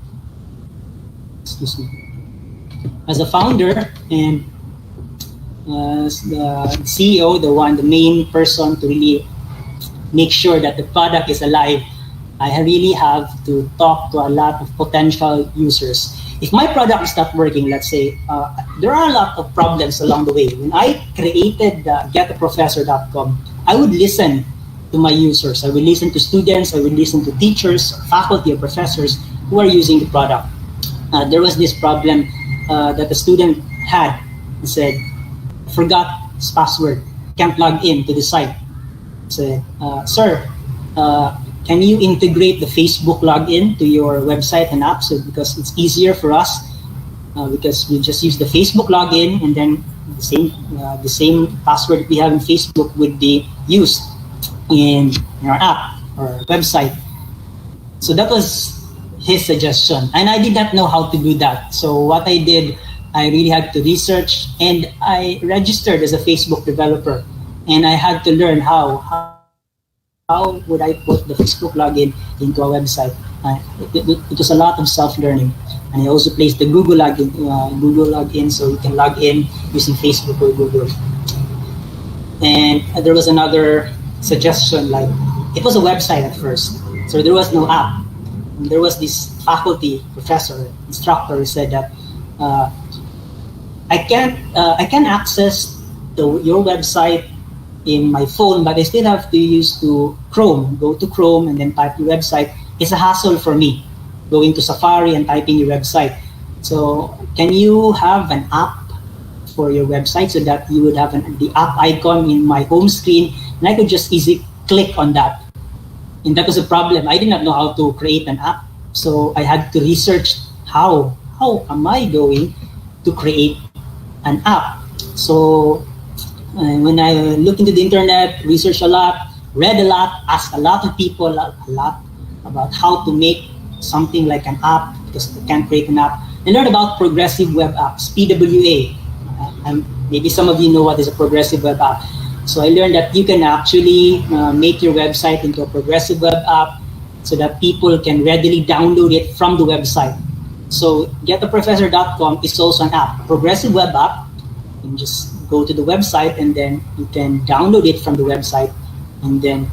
and as the CEO, the main person to really make sure that the product is alive, I really have to talk to a lot of potential users. If my product is not working, let's say, there are a lot of problems along the way. When I created getaprofessor.com, I would listen to my users. I would listen to students, I would listen to teachers, faculty, or professors who are using the product. There was this problem that a student had. He said, forgot his password, can't log in to the site. I said, sir, can you integrate the Facebook login to your website and app? So because it's easier for us, because we just use the Facebook login, and then the same password we have in Facebook would be used in our app or website. So that was his suggestion, and I did not know how to do that. So what I did, I really had to research, and I registered as a Facebook developer, and I had to learn how would I put the Facebook login into a website. It was a lot of self-learning, and I also placed the Google login, so you can log in using Facebook or Google. And there was another suggestion, like it was a website at first, so there was no app. And there was this faculty, professor, instructor who said that I can access your website in my phone, but I still have to use Chrome. Go to Chrome and then type your website. It's a hassle for me going to Safari and typing your website. So can you have an app for your website so that you would have the app icon in my home screen, and I could just easily click on that? And that was a problem. I did not know how to create an app, so I had to research how am I going to create an app. So when I looked into the internet, researched a lot, read a lot, asked a lot of people a lot about how to make something like an app, because I can't create an app. I learned about progressive web apps, PWA. And maybe some of you know what is a progressive web app. So I learned that you can actually make your website into a progressive web app so that people can readily download it from the website. So getaprofessor.com is also an app, a progressive web app. You can just go to the website and then you can download it from the website, and then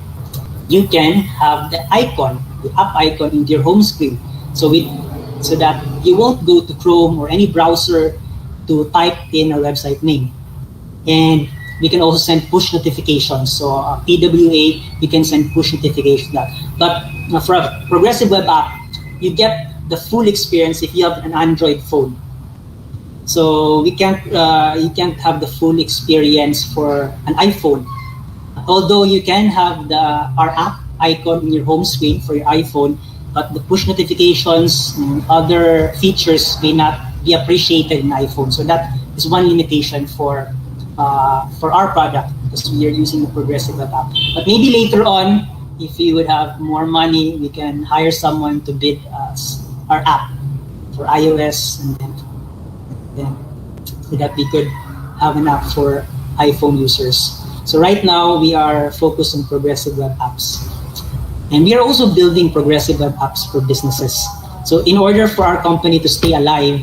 you can have the icon, the app icon in your home screen. So that you won't go to Chrome or any browser to type in a website name. And we can also send push notifications. So PWA, you can send push notifications. But for a progressive web app, you get the full experience if you have an Android phone. So you can't have the full experience for an iPhone. Although you can have our app icon in your home screen for your iPhone, but the push notifications and other features may not be appreciated in iPhone. So that is one limitation for our product, because we are using the progressive web app. But maybe later on, if we would have more money, we can hire someone to build our app for iOS, and then so that we could have an app for iPhone users. So right now we are focused on progressive web apps. And we are also building progressive web apps for businesses. So in order for our company to stay alive,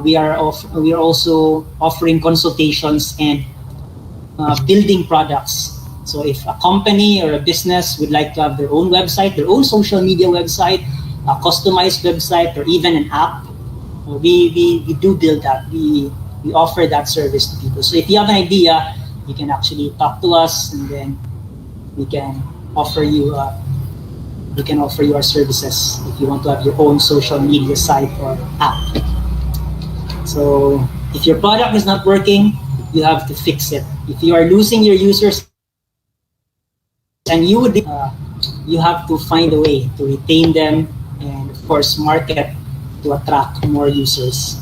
we are also offering consultations and building products. So if a company or a business would like to have their own website, their own social media website, a customized website, or even an app, we do build that. We offer that service to people. So if you have an idea, you can actually talk to us, and then we can offer you our services if you want to have your own social media site or app. So if your product is not working, you have to fix it. If you are losing your users, and you have to find a way to retain them, and of course market to attract more users.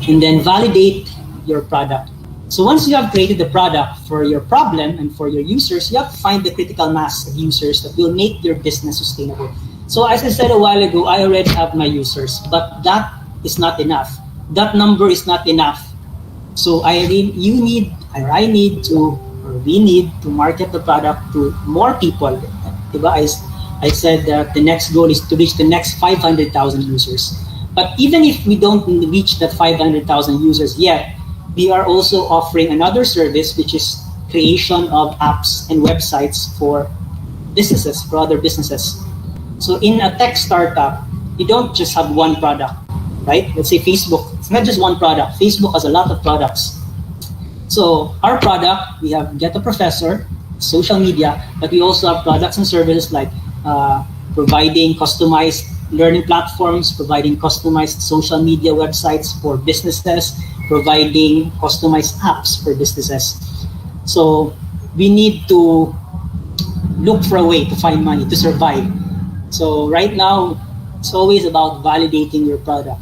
And then validate your product. So once you have created the product for your problem and for your users, you have to find the critical mass of users that will make your business sustainable. So as I said a while ago, I already have my users, but that is not enough. That number is not enough. So we need to market the product to more people. I said that the next goal is to reach the next 500,000 users. But even if we don't reach that 500,000 users yet, we are also offering another service, which is creation of apps and websites for businesses, for other businesses. So in a tech startup, you don't just have one product, right? Let's say Facebook, it's not just one product. Facebook has a lot of products. So our product, we have Get a Professor, social media, but we also have products and services like providing customized learning platforms, providing customized social media websites for businesses, providing customized apps for businesses. So we need to look for a way to find money to survive. So right now, it's always about validating your product.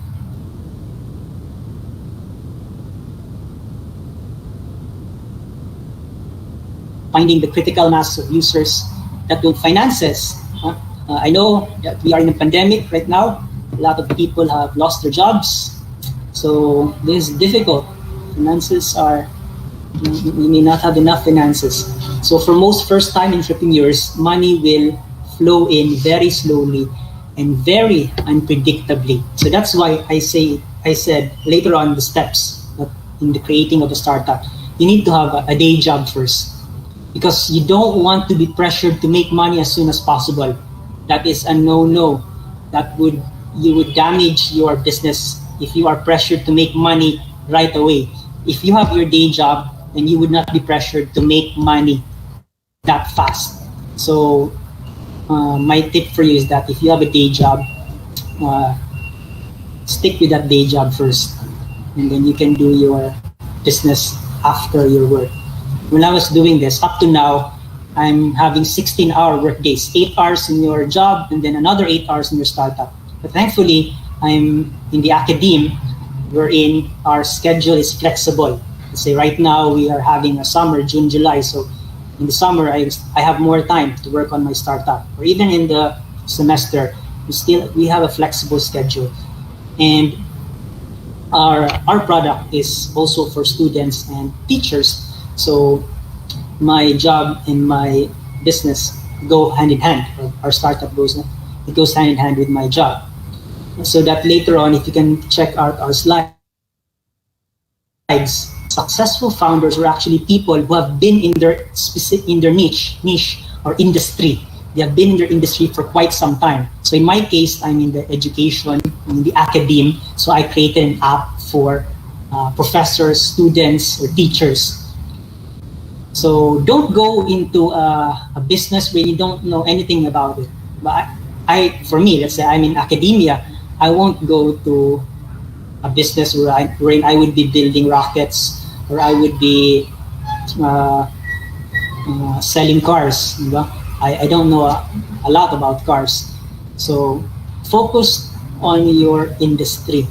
Finding the critical mass of users that will finances. I know that we are in a pandemic right now. A lot of people have lost their jobs. So this is difficult. Finances are, we may not have enough finances. So for most first-time entrepreneurs, money will flow in very slowly and very unpredictably. So that's why I said later on the steps in the creating of a startup, you need to have a day job first, because you don't want to be pressured to make money as soon as possible. That is a no-no. You would damage your business if you are pressured to make money right away. If you have your day job, then you would not be pressured to make money that fast. So my tip for you is that if you have a day job, stick with that day job first, and then you can do your business after your work. When I was doing this, up to now, I'm having 16-hour work days, 8 hours in your job, and then another 8 hours in your startup. But thankfully, I'm in the academe, wherein our schedule is flexible. Let's say right now we are having a summer, June, July. So in the summer, I have more time to work on my startup. Or even in the semester, we have a flexible schedule. And our product is also for students and teachers. So my job and my business go hand in hand. Our startup goes hand in hand with my job. So that later on, if you can check out our slides, successful founders were actually people who have been in their niche or industry. They have been in their industry for quite some time. So in my case, I'm in the education, in the academe. So I created an app for professors, students, or teachers. So don't go into a business where you don't know anything about it. But for me, let's say I'm in academia, I won't go to a business where I would be building rockets, or I would be selling cars. I don't know a lot about cars. So focus on your industry.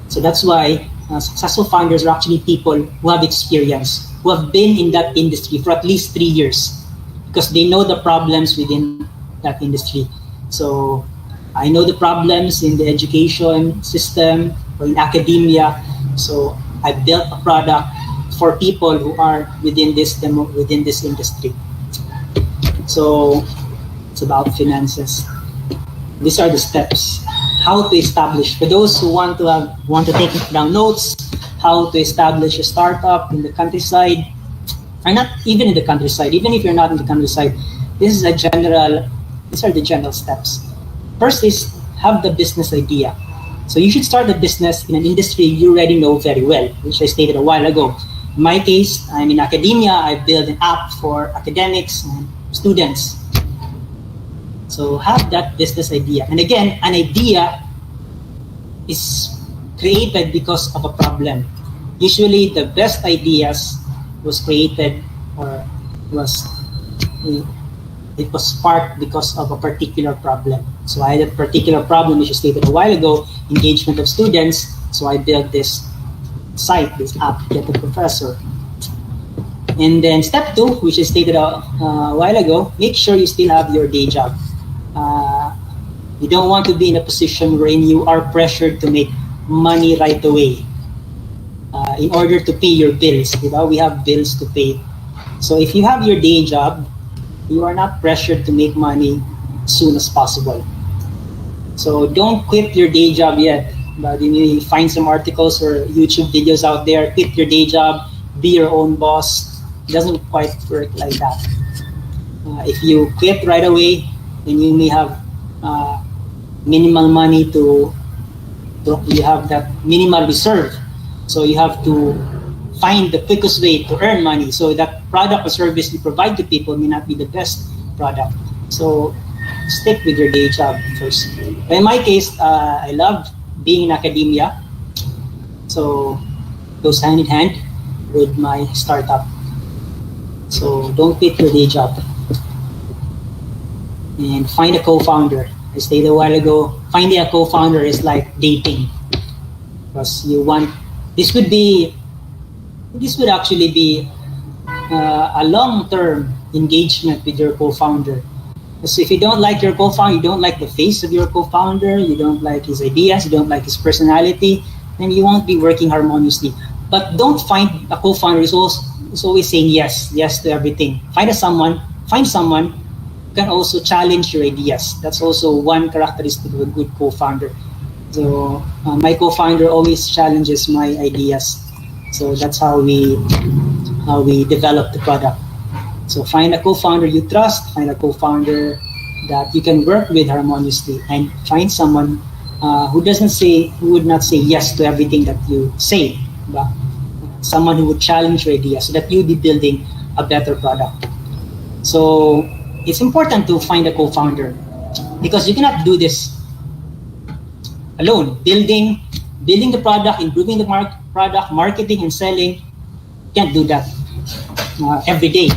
So that's why successful founders are actually people who have experience, who have been in that industry for at least 3 years, because they know the problems within that industry. So I know the problems in the education system or in academia. So I built a product for people who are within this industry. So It's about finances. These are the steps. How to establish, for those who want to take down notes, how to establish a startup in the countryside, or not even in the countryside, even if you're not in the countryside, these are the general steps. First is have the business idea. So you should start a business in an industry you already know very well, which I stated a while ago. In my case, I'm in academia. I built an app for academics and students. So have that business idea. And again, an idea is created because of a problem. Usually the best ideas was created or it was sparked because of a particular problem. So I had a particular problem, which I stated a while ago, engagement of students. So I built this site, this app, Get a Professor. And then step 2, which I stated a while ago, make sure you still have your day job. You don't want to be in a position wherein you are pressured to make money right away in order to pay your bills. We have bills to pay. So if you have your day job, you are not pressured to make money as soon as possible. So don't quit your day job yet. But you need to find some articles or YouTube videos out there. Quit your day job, be your own boss. It doesn't quite work like that. If you quit right away, then you may have minimal money you have that minimal reserve. So you have to find the quickest way to earn money. So that product or service you provide to people may not be the best product. So stick with your day job first. But in my case, I love being in academia. So it goes hand in hand with my startup. So don't quit your day job. And find a co-founder. I stated a while ago, finding a co-founder is like dating. Because this would actually be a long-term engagement with your co-founder. So if you don't like your co-founder, you don't like the face of your co-founder, you don't like his ideas, you don't like his personality, then you won't be working harmoniously. But don't find a co-founder who's always saying yes to everything. Find someone who can also challenge your ideas. That's also one characteristic of a good co-founder. So my co-founder always challenges my ideas. So that's how we develop the product. So find a co-founder you trust, find a co-founder that you can work with harmoniously, and find someone who would not say yes to everything that you say, but someone who would challenge your ideas so that you'll be building a better product. So it's important to find a co-founder because you cannot do this alone. Building the product, improving the product, marketing and selling, you can't do that every day.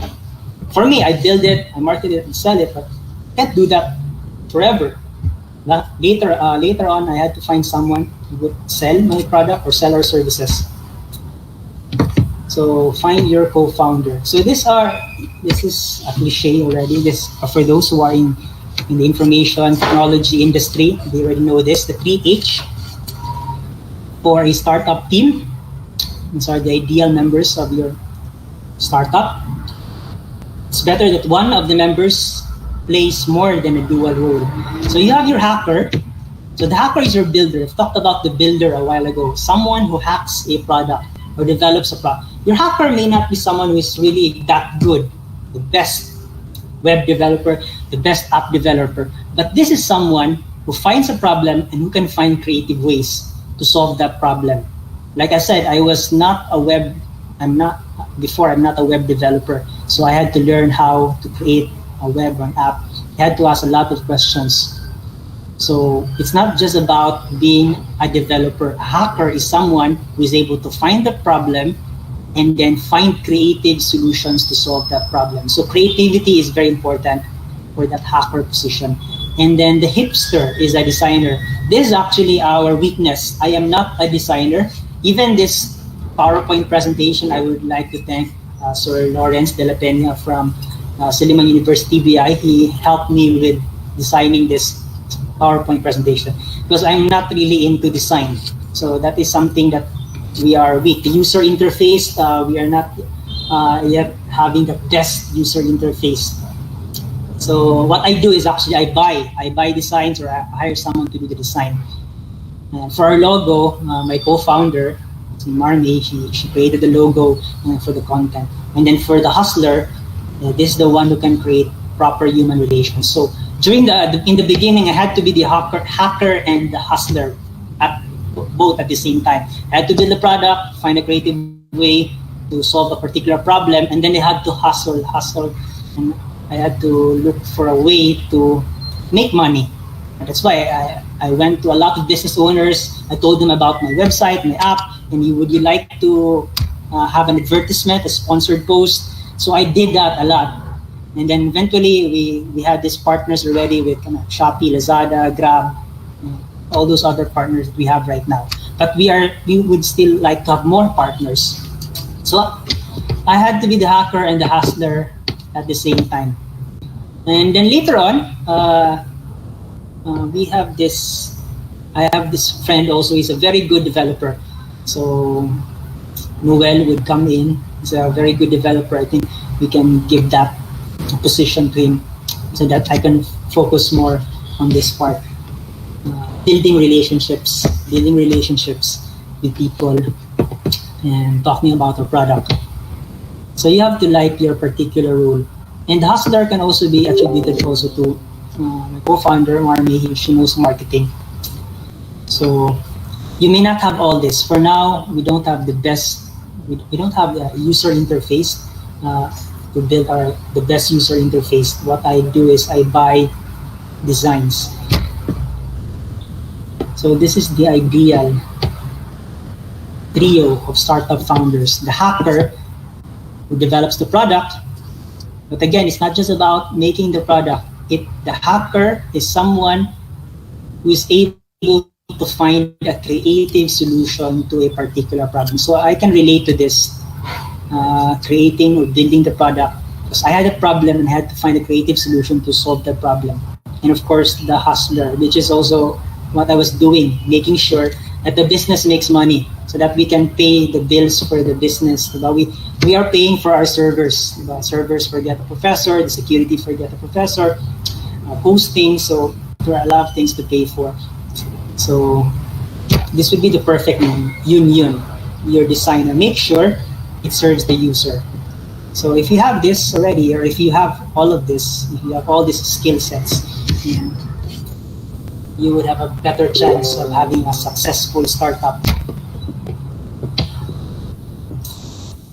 For me, I build it, I market it and sell it, but I can't do that forever. Later on, I had to find someone who would sell my product or sell our services. So find your co-founder. So this is a cliche already. This for those who are in the information technology industry, they already know this. The 3H for a startup team. These are the ideal members of your startup. It's better that one of the members plays more than a dual role. So you have your hacker. So the hacker is your builder. I've talked about the builder a while ago. Someone who hacks a product or develops a product. Your hacker may not be someone who is really that good, the best web developer, the best app developer. But this is someone who finds a problem and who can find creative ways to solve that problem. Like I said, I'm not a web developer. So I had to learn how to create a web or an app. I had to ask a lot of questions. So it's not just about being a developer. A hacker is someone who is able to find the problem and then find creative solutions to solve that problem. So creativity is very important for that hacker position. And then the hipster is a designer. This is actually our weakness. I am not a designer. Even this PowerPoint presentation, I would like to thank Sir Lawrence de la Peña from Silliman University BI. He helped me with designing this PowerPoint presentation because I'm not really into design. So that is something that we are weak. The user interface, we are not yet having the best user interface. So what I do is actually I buy designs, or I hire someone to do the design. For our logo, my co-founder, Marmy, she created the logo for the content. And then for the hustler, this is the one who can create proper human relations. So during in the beginning, I had to be the hacker and the hustler both at the same time. I had to build a product, find a creative way to solve a particular problem, and then I had to hustle, and I had to look for a way to make money. That's why I went to a lot of business owners. I told them about my website, my app, and would you like to have an advertisement, a sponsored post? So I did that a lot. And then eventually we had these partners already with Shopee, Lazada, Grab, all those other partners that we have right now. But we would still like to have more partners. So I had to be the hacker and the hustler at the same time. And then later on, I have this friend also. He's a very good developer. So Noel would come in. He's a very good developer. I think we can give that position to him so that I can focus more on this part. Building relationships with people and talking about our product. So you have to like your particular role. And the hustler can also be attributed also to my co-founder, Marmy. She knows marketing. So you may not have all this. For now, we don't have the best, we don't have the user interface to build the best user interface. What I do is I buy designs. So this is the ideal trio of startup founders. The hacker who develops the product. But again, it's not just about making the product. The hacker is someone who is able to find a creative solution to a particular problem. So I can relate to this, creating or building the product, because I had a problem and I had to find a creative solution to solve the problem. And of course, the hustler, which is also what I was doing, making sure that the business makes money so that we can pay the bills for the business. We are paying for our servers. The servers for Get a Professor, the security for Get a Professor, hosting. So there are a lot of things to pay for. So this would be the perfect union. Your designer, make sure it serves the user. So if you have this already, or if you have all of this, if you have all these skill sets, you would have a better chance of having a successful startup.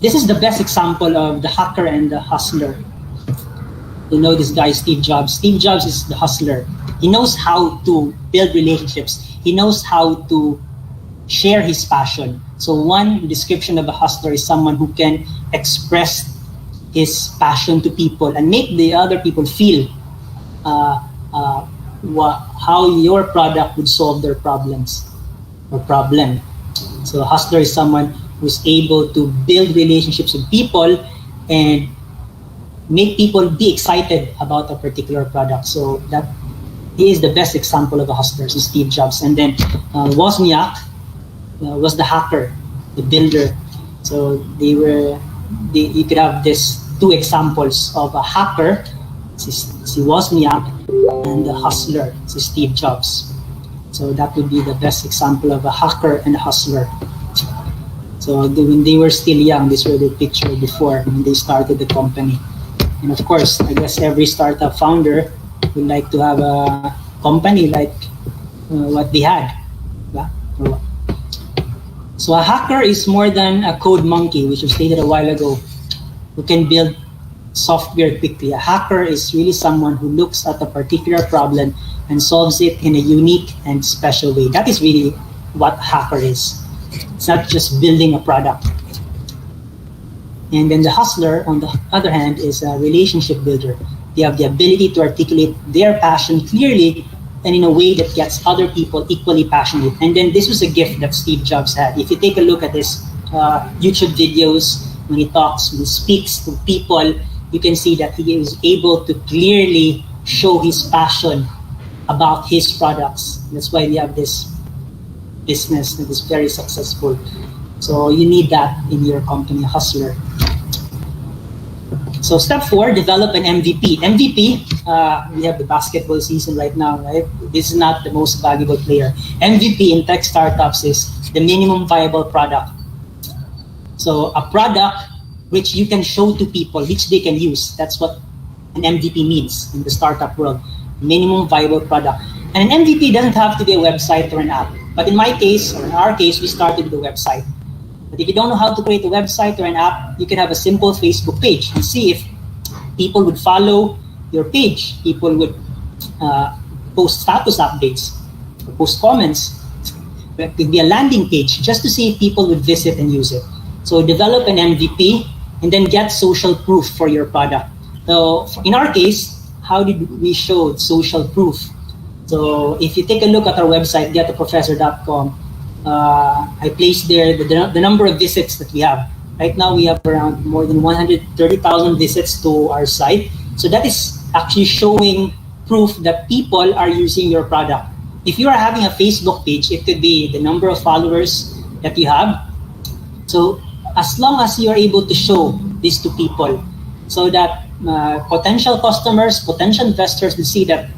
This is the best example of the hacker and the hustler. You know this guy, Steve Jobs. Steve Jobs is the hustler. He knows how to build relationships. He knows how to share his passion. So one description of a hustler is someone who can express his passion to people and make the other people feel how your product would solve their problems or problem. So a hustler is someone who's able to build relationships with people and make people be excited about a particular product. So that he is the best example of a hustler, so Steve Jobs. And then Wozniak was the hacker, the builder. So you could have these two examples of a hacker, si Wozniak, and the hustler, si Steve Jobs. So that would be the best example of a hacker and a hustler. So when they were still young, these were the picture before when they started the company. And of course, I guess every startup founder would like to have a company like what they had. Yeah? So a hacker is more than a code monkey, which was stated a while ago, who can build software quickly. A hacker is really someone who looks at a particular problem and solves it in a unique and special way. That is really what a hacker is. It's not just building a product. And then the hustler, on the other hand, is a relationship builder. They have the ability to articulate their passion clearly and in a way that gets other people equally passionate. And then this was a gift that Steve Jobs had. If you take a look at his YouTube videos, when he talks, when he speaks to people, you can see that he is able to clearly show his passion about his products. That's why we have this business that is very successful. So you need that in your company, a hustler. So step 4, develop an MVP. MVP, we have the basketball season right now, right? This is not the most valuable player. MVP in tech startups is the minimum viable product. So a product which you can show to people, which they can use. That's what an MVP means in the startup world, minimum viable product. And an MVP doesn't have to be a website or an app. But in my case, or in our case, we started with a website. But if you don't know how to create a website or an app, you can have a simple Facebook page and see if people would follow your page. People would post status updates, or post comments. It could be a landing page just to see if people would visit and use it. So develop an MVP and then get social proof for your product. So in our case, how did we show social proof? So if you take a look at our website, getaprofessor.com, I placed there the number of visits that we have. Right now, we have around more than 130,000 visits to our site. So that is actually showing proof that people are using your product. If you are having a Facebook page, it could be the number of followers that you have. So as long as you are able to show this to people, so that potential customers, potential investors will see that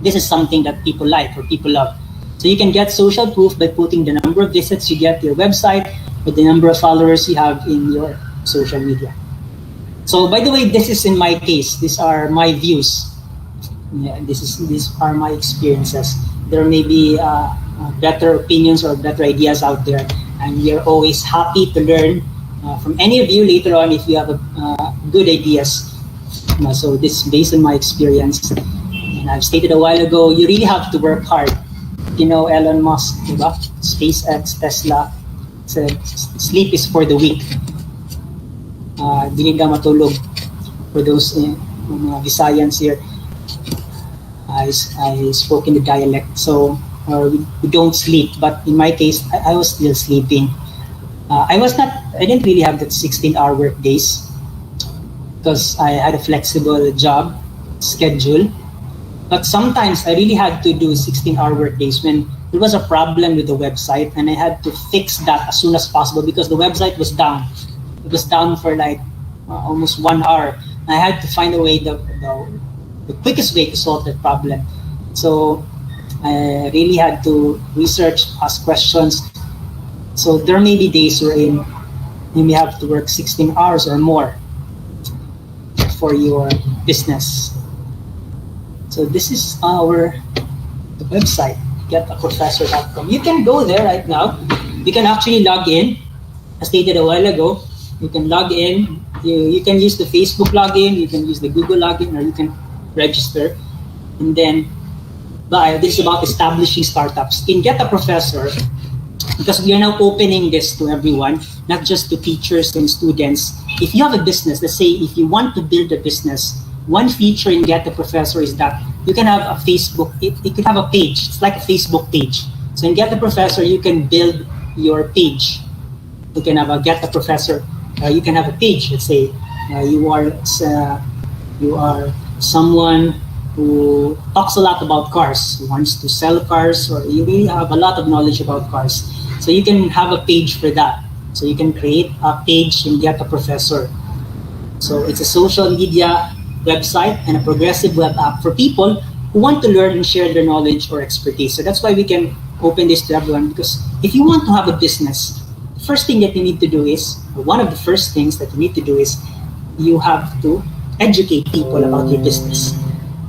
this is something that people like or people love. So you can get social proof by putting the number of visits you get to your website with the number of followers you have in your social media. So by the way, this is in my case. These are my views. Yeah, these are my experiences. There may be better opinions or better ideas out there, and we are always happy to learn from any of you later on if you have good ideas. So this is based on my experience. And I've stated a while ago, you really have to work hard. You know, Elon Musk, diba? SpaceX, Tesla, said sleep is for the weak. Di ka matulog. For those Visayans here, I spoke in the dialect, so we don't sleep. But in my case, I was still sleeping. I didn't really have that 16-hour work days because I had a flexible job schedule. But sometimes I really had to do 16-hour work days when there was a problem with the website, and I had to fix that as soon as possible because the website was down. It was down for like almost 1 hour. I had to find a way, the quickest way to solve that problem. So I really had to research, ask questions. So there may be days wherein you may have to work 16 hours or more for your business. So this is our website, getaprofessor.com. You can go there right now. You can actually log in. As stated a while ago, you can log in. You can use the Facebook login, you can use the Google login, or you can register. And then, this is about establishing startups. In Get a Professor, because we are now opening this to everyone, not just to teachers and students. If you have a business, let's say if you want to build a business, one feature in Get a Professor is that you can have a Facebook, it could have a page. It's like a Facebook page. So in Get a Professor, you can build your page. You can have a Get a Professor. You can have a page. Let's say you are someone who talks a lot about cars, who wants to sell cars, or you really have a lot of knowledge about cars. So you can have a page for that. So you can create a page in Get a Professor. So it's a social media website and a progressive web app for people who want to learn and share their knowledge or expertise. So that's why we can open this to everyone, because if you want to have a business, the first thing that you need to do is, or one of the first things that you need to do is, you have to educate people about your business.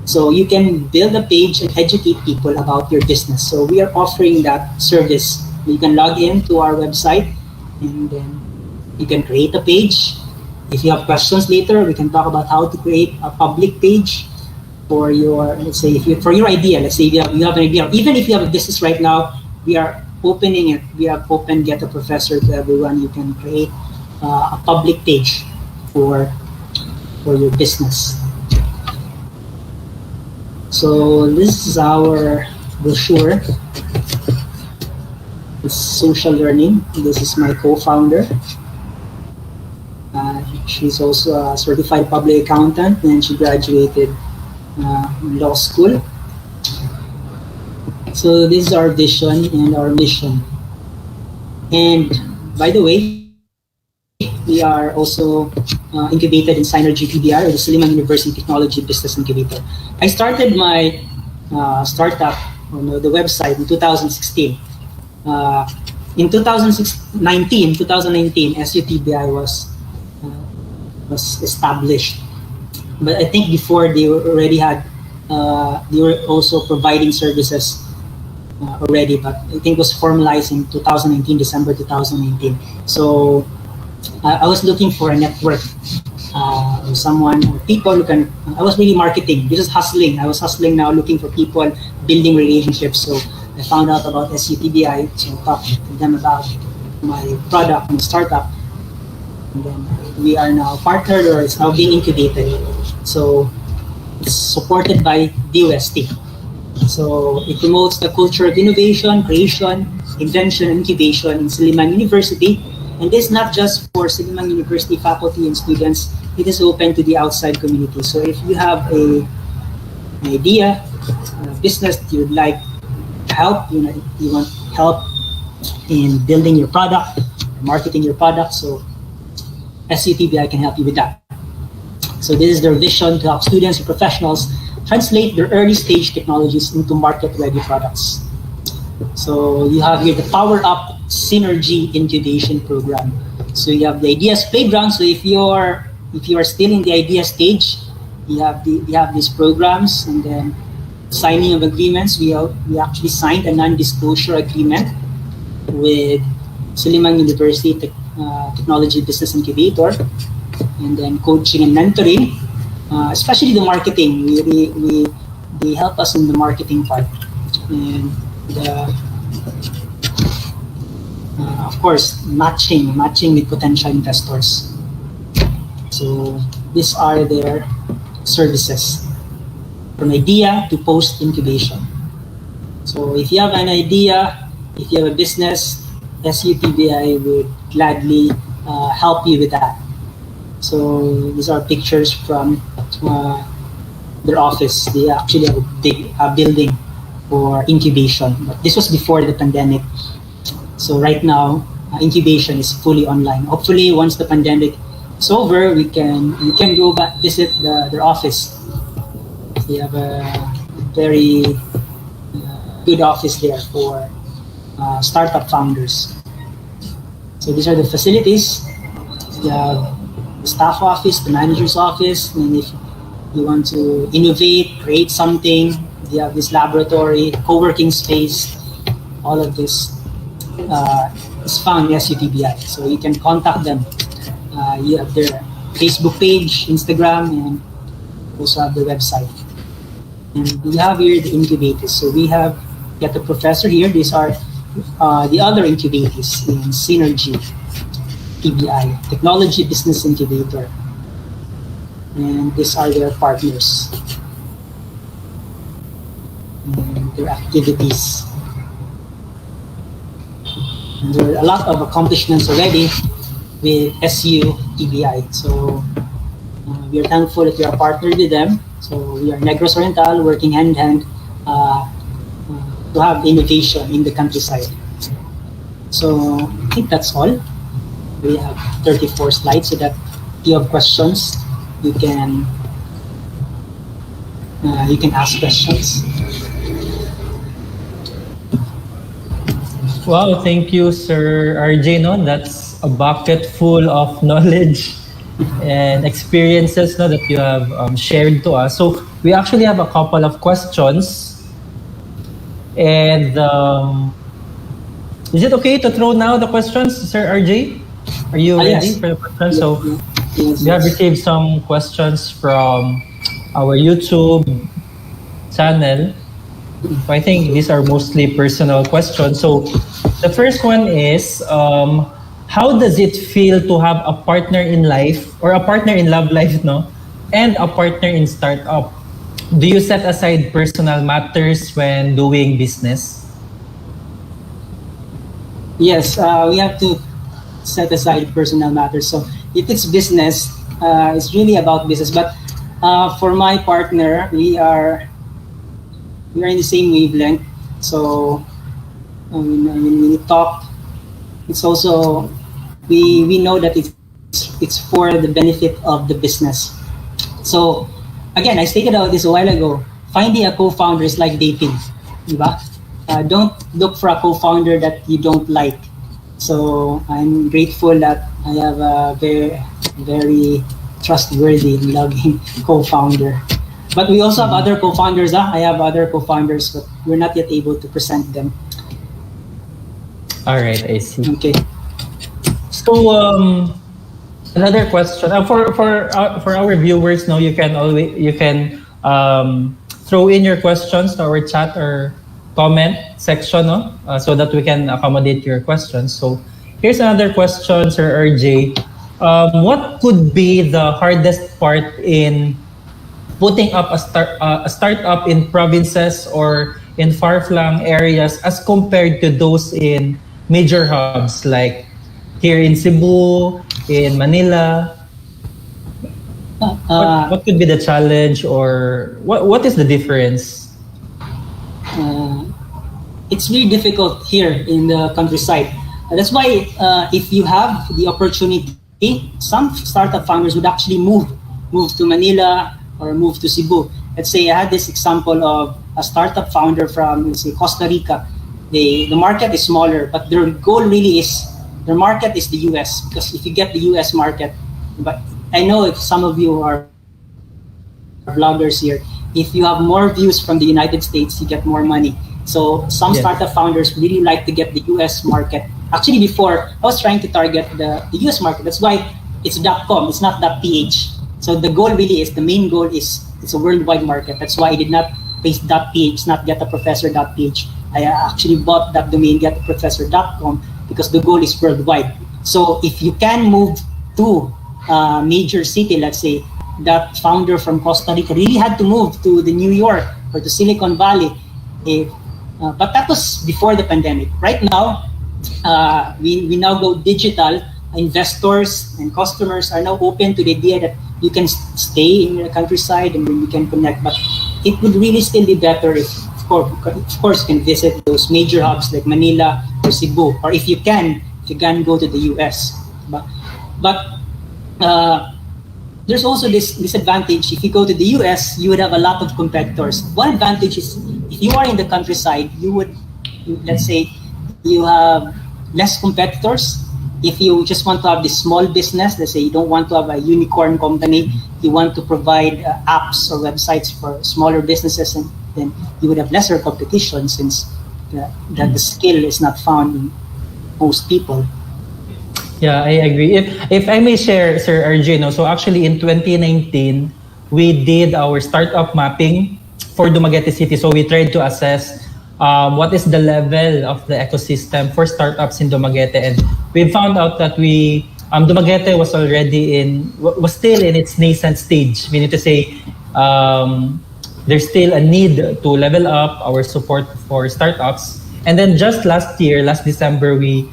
So you can build a page and educate people about your business. So we are offering that service. You can log in to our website and then you can create a page. If you have questions later, we can talk about how to create a public page for your, let's say, for your idea. Let's say you have an idea, even if you have a business right now, we are opening it. We have opened Get a Professor to everyone. You can create a public page for your business. So this is our brochure. It's social learning. This is my co-founder. She's also a certified public accountant, and she graduated law school. So this is our vision and our mission. And by the way, we are also incubated in Synergy TBI, or the Silliman University Technology Business Incubator. I started my startup on the website in 2016. In 2019, SUTBI was established. But I think before they were also providing services already, but I think it was formalized in 2019, December 2019. So I was looking for a network, or someone, or people who can. I was really marketing, just hustling. I was hustling now, looking for people, building relationships. So I found out about SUTBI, so I talked to them about my product and startup. And then we are now partnered, or it's now being incubated. So it's supported by DOST. So it promotes the culture of innovation, creation, invention, and incubation in Silliman University. And this is not just for Silliman University faculty and students, it is open to the outside community. So if you have an idea, a business you would like help, you want help in building your product, marketing your product, so SUTBI can help you with that. So this is their vision, to help students and professionals translate their early stage technologies into market-ready products. So you have here the Power Up Synergy Incubation Program. So you have the Ideas Playground. So if you are still in the idea stage, we have these programs, and then signing of agreements. We actually signed a non-disclosure agreement with Silliman University Technology Business Incubator, and then coaching and mentoring, especially the marketing. They help us in the marketing part, and of course matching with potential investors. So these are their services, from idea to post incubation. So if you have an idea, if you have a business, SUTBI would gladly help you with that. So these are pictures from their office. They actually have a big building for incubation, but this was before the pandemic. So right now, incubation is fully online. Hopefully, once the pandemic is over, we can go back visit their office. They have a very good office there for startup founders. So these are the facilities. You have the staff office, the manager's office, and if you want to innovate, create something, you have this laboratory, co-working space. All of this is found in SUTBI. So you can contact them. You have their Facebook page, Instagram, and also have the website. And we have here the incubators. So we have got the professor here. These are the other incubators in Synergy TBI, Technology Business Incubator. And these are their partners and their activities. And there are a lot of accomplishments already with SU TBI. So we are thankful that we are partnered with them. So we are Negros Oriental, working hand in hand to have innovation in the countryside. So I think that's all. We have 34 slides, so that if you have questions, you can ask questions. Wow, thank you, Sir RJ. No, that's a bucket full of knowledge and experiences, no, that you have shared to us. So we actually have a couple of questions. And is it okay to throw now the questions, Sir RJ? Are you ready Yes. for the questions? So Yes, we have yes. received some questions from our YouTube channel. So I think these are mostly personal questions. So the first one is, how does it feel to have a partner in life, or a partner in love life, no, and a partner in startup? Do you set aside personal matters when doing business? Yes, we have to set aside personal matters. So if it's business, it's really about business. But for my partner, we are in the same wavelength. So when we talk, it's also we know that it's it's for the benefit of the business. So again, I stated out this a while ago. Finding a co-founder is like dating, diba? Don't look for a co-founder that you don't like. So I'm grateful that I have a very, very trustworthy, loving co-founder. But we also have other co-founders. I have other co-founders, but we're not yet able to present them. All right, I see. Okay. So another question for our viewers. No, you can throw in your questions to our chat or comment section, no, so that we can accommodate your questions. So here's another question, Sir RJ. What could be the hardest part in putting up a startup in provinces or in far-flung areas as compared to those in major hubs like here in Cebu, in Manila? What could be the challenge, or what is the difference? It's really difficult here in the countryside. That's why if you have the opportunity, some startup founders would actually move to Manila or move to Cebu. Let's say I had this example of a startup founder from, let's say, Costa Rica. The market is smaller, but their goal really is, their market is the US, because if you get the US market, but I know if some of you are vloggers here, if you have more views from the United States, you get more money. So some startup founders really like to get the US market. Actually, before, I was trying to target the US market. That's why it's .com, it's not .ph. So the goal really is, the main goal is, it's a worldwide market. That's why I did not paste .ph, not getaprofessor.ph. I actually bought that domain, getaprofessor.com, because the goal is worldwide. So if you can move to a major city, let's say, that founder from Costa Rica really had to move to the New York or to Silicon Valley. But that was before the pandemic. Right now, we now go digital. Investors and customers are now open to the idea that you can stay in the countryside and then you can connect. But it would really still be better if, of course, you can visit those major hubs like Manila or Cebu, or if you can go to the US. But there's also this disadvantage. If you go to the US, you would have a lot of competitors. One advantage is, if you are in the countryside, let's say, you have less competitors. If you just want to have this small business, let's say you don't want to have a unicorn company, you want to provide apps or websites for smaller businesses, and then you would have lesser competition, since the skill is not found in most people. Yeah, I agree. If I may share, Sir RJ, no, so actually in 2019, we did our startup mapping for Dumaguete City. So we tried to assess what is the level of the ecosystem for startups in Dumaguete, and we found out that Dumaguete was still in its nascent stage, meaning to say there's still a need to level up our support for startups. And then just last December, we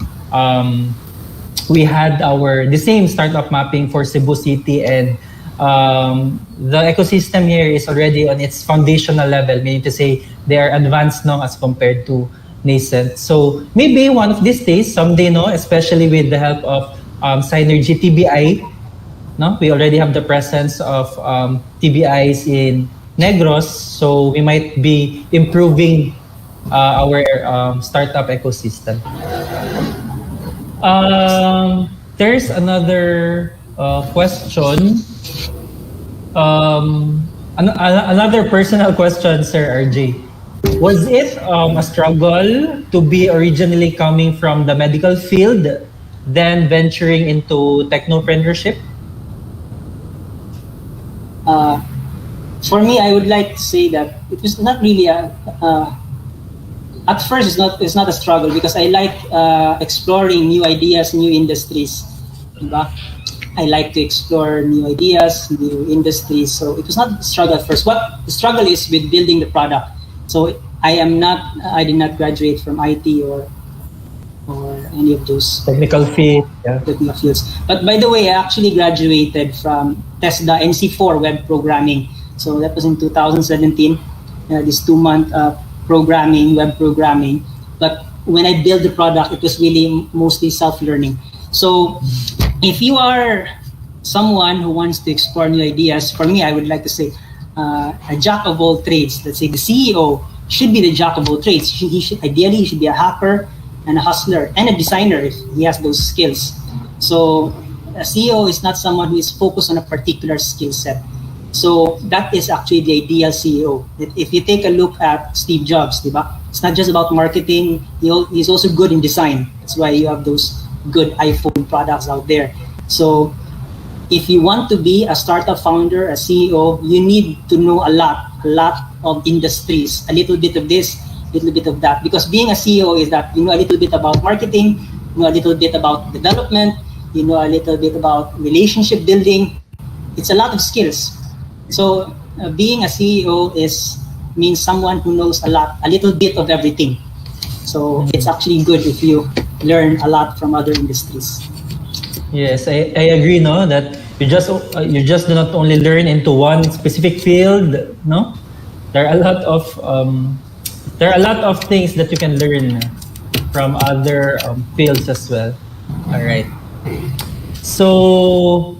had the same startup mapping for Cebu City, and the ecosystem here is already on its foundational level, meaning to say they are advanced now as compared to nascent. So maybe one of these days, someday, no, especially with the help of Synergy TBI, no, we already have the presence of TBIs in Negros, so we might be improving our startup ecosystem. There's another question. Another personal question, Sir RJ. Was it a struggle to be originally coming from the medical field, then venturing into technopreneurship? For me, I would like to say that it was not really at first, it's not a struggle, because I like exploring new ideas, new industries. Diba? I like to explore new ideas, new industries. So it was not a struggle at first. What the struggle is with building the product. So I did not graduate from IT or any of those technical fields. Technical fields. But by the way, I actually graduated from TESDA NC4 web programming. So that was in 2017. This 2-month web programming. But when I built the product, it was really mostly self-learning. So if you are someone who wants to explore new ideas, for me, I would like to say a jack of all trades. Let's say the CEO should be the jack of all trades. Ideally, he should be a hacker and a hustler and a designer if he has those skills. So a CEO is not someone who is focused on a particular skill set. So that is actually the ideal CEO. If you take a look at Steve Jobs, diba? It's not just about marketing. He's also good in design. That's why you have those good iPhone products out there. So if you want to be a startup founder, a CEO, you need to know a lot of industries, a little bit of this, a little bit of that. Because being a CEO is that you know a little bit about marketing, you know a little bit about development, you know a little bit about relationship building. It's a lot of skills. So being a CEO means someone who knows a little bit of everything. So it's actually good if you learn a lot from other industries. Yes, I agree. No, that you just do not only learn into one specific field. No, there are a lot of things that you can learn from other fields as well. All right. So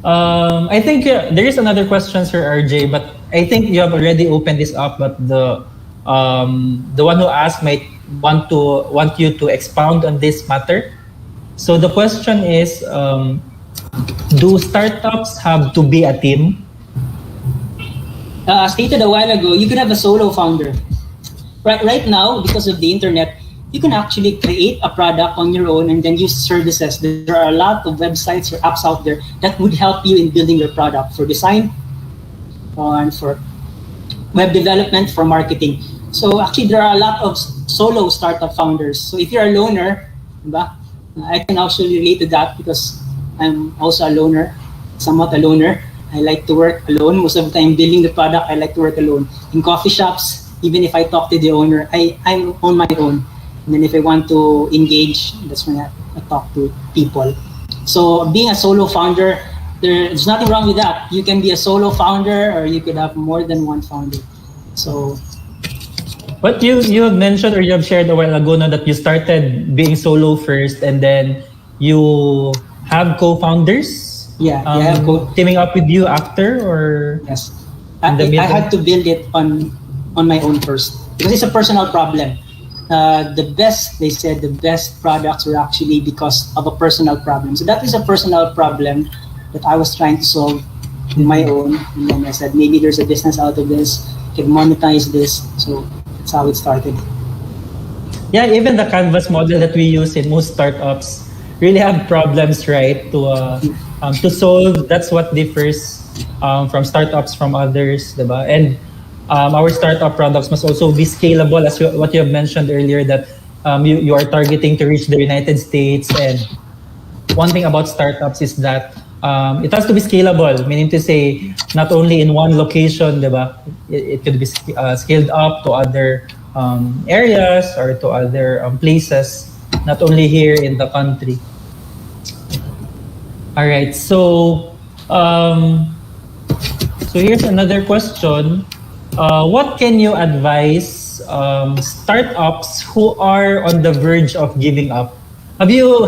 I think there is another question, Sir RJ, but I think you have already opened this up. But the one who asked might want you to expound on this matter. So the question is, do startups have to be a team? Stated a while ago, you could have a solo founder. Right now, because of the internet, you can actually create a product on your own and then use services. There are a lot of websites or apps out there that would help you in building your product for design, and for web development, for marketing. So actually, there are a lot of solo startup founders. So if you're a loner, diba? I can actually relate to that because I'm also a loner, somewhat a loner. I like to work alone. Most of the time building the product, I like to work alone. In coffee shops, even if I talk to the owner, I'm on my own. And then if I want to engage, that's when I talk to people. So being a solo founder, there's nothing wrong with that. You can be a solo founder or you could have more than one founder. So But you have mentioned or you have shared a while ago now that you started being solo first and then you have co-founders? yeah, teaming up with you after or? Yes. I had to build it on my own first because it's a personal problem. They said the best products were actually because of a personal problem. So that is a personal problem that I was trying to solve on my own. And then I said, maybe there's a business out of this, can monetize this. So that's how it started. Yeah, even the canvas model that we use in most startups really have problems, right, to solve. That's what differs from startups from others, diba? And our startup products must also be scalable, as what you have mentioned earlier, that you are targeting to reach the United States. And one thing about startups is that it has to be scalable, meaning to say not only in one location, diba? It could be scaled up to other areas or to other places, not only here in the country. All right, so here's another question. What can you advise startups who are on the verge of giving up? Have you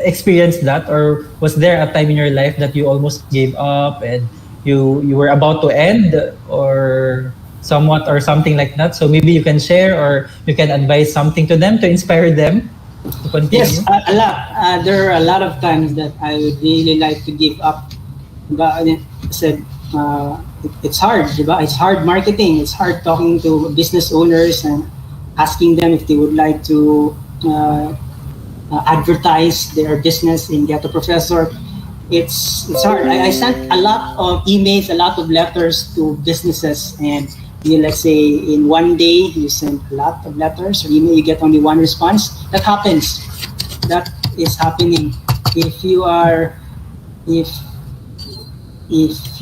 experienced that, or was there a time in your life that you almost gave up and you were about to end, or somewhat, or something like that? So maybe you can share, or you can advise something to them to inspire them to continue. Yes, a lot. There are a lot of times that I would really like to give up. But I said it's hard, diba? It's hard marketing. It's hard talking to business owners and asking them if they would like to advertise their business in Get a Professor. It's hard. I sent a lot of emails, a lot of letters to businesses, and let's say in one day you send a lot of letters or email, you get only one response. That happens. That is happening. If you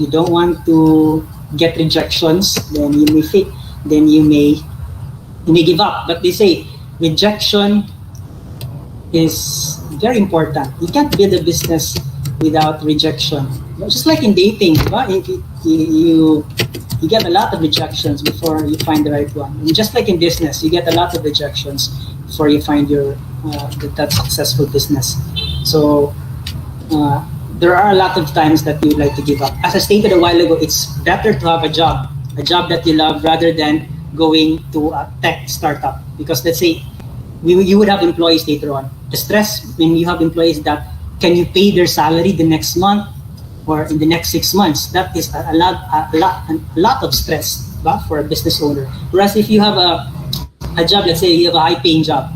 don't want to get rejections, then you may give up. But they say rejection is very important. You can't build a business without rejection. Just like in dating, you get a lot of rejections before you find the right one. And just like in business, you get a lot of rejections before you find that successful business. So there are a lot of times that you would like to give up. As I stated a while ago, it's better to have a job that you love rather than going to a tech startup. Because let's say you would have employees later on. The stress when you have employees that can you pay their salary the next month or in the next 6 months, that is a lot of stress for a business owner. Whereas if you have a job, let's say you have a high paying job,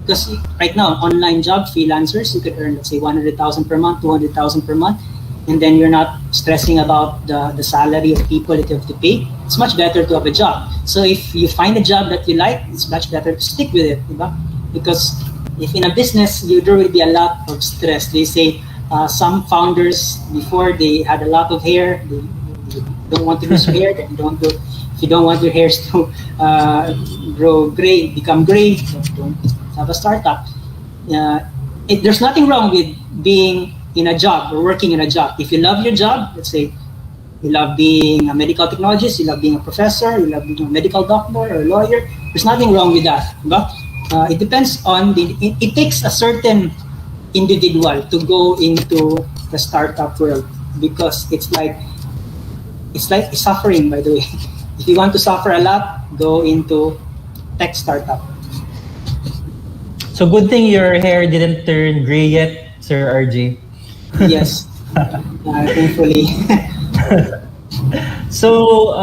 because right now online job freelancers, you could earn, let's say 100,000 per month, 200,000 per month, and then you're not stressing about the salary of people that you have to pay. It's much better to have a job. So if you find a job that you like, it's much better to stick with it, because if in a business there will be a lot of stress. They say some founders before they had a lot of hair, they don't want to lose hair, then if you don't want your hairs to grow gray, become gray, don't have a startup. There's nothing wrong with being in a job or working in a job. If you love your job, let's say you love being a medical technologist, you love being a professor, you love being a medical doctor or a lawyer, there's nothing wrong with that. It depends on it takes a certain individual to go into the startup world, because it's like suffering, by the way. If you want to suffer a lot, go into tech startup. So good thing your hair didn't turn gray yet, Sir RJ. Yes, thankfully. So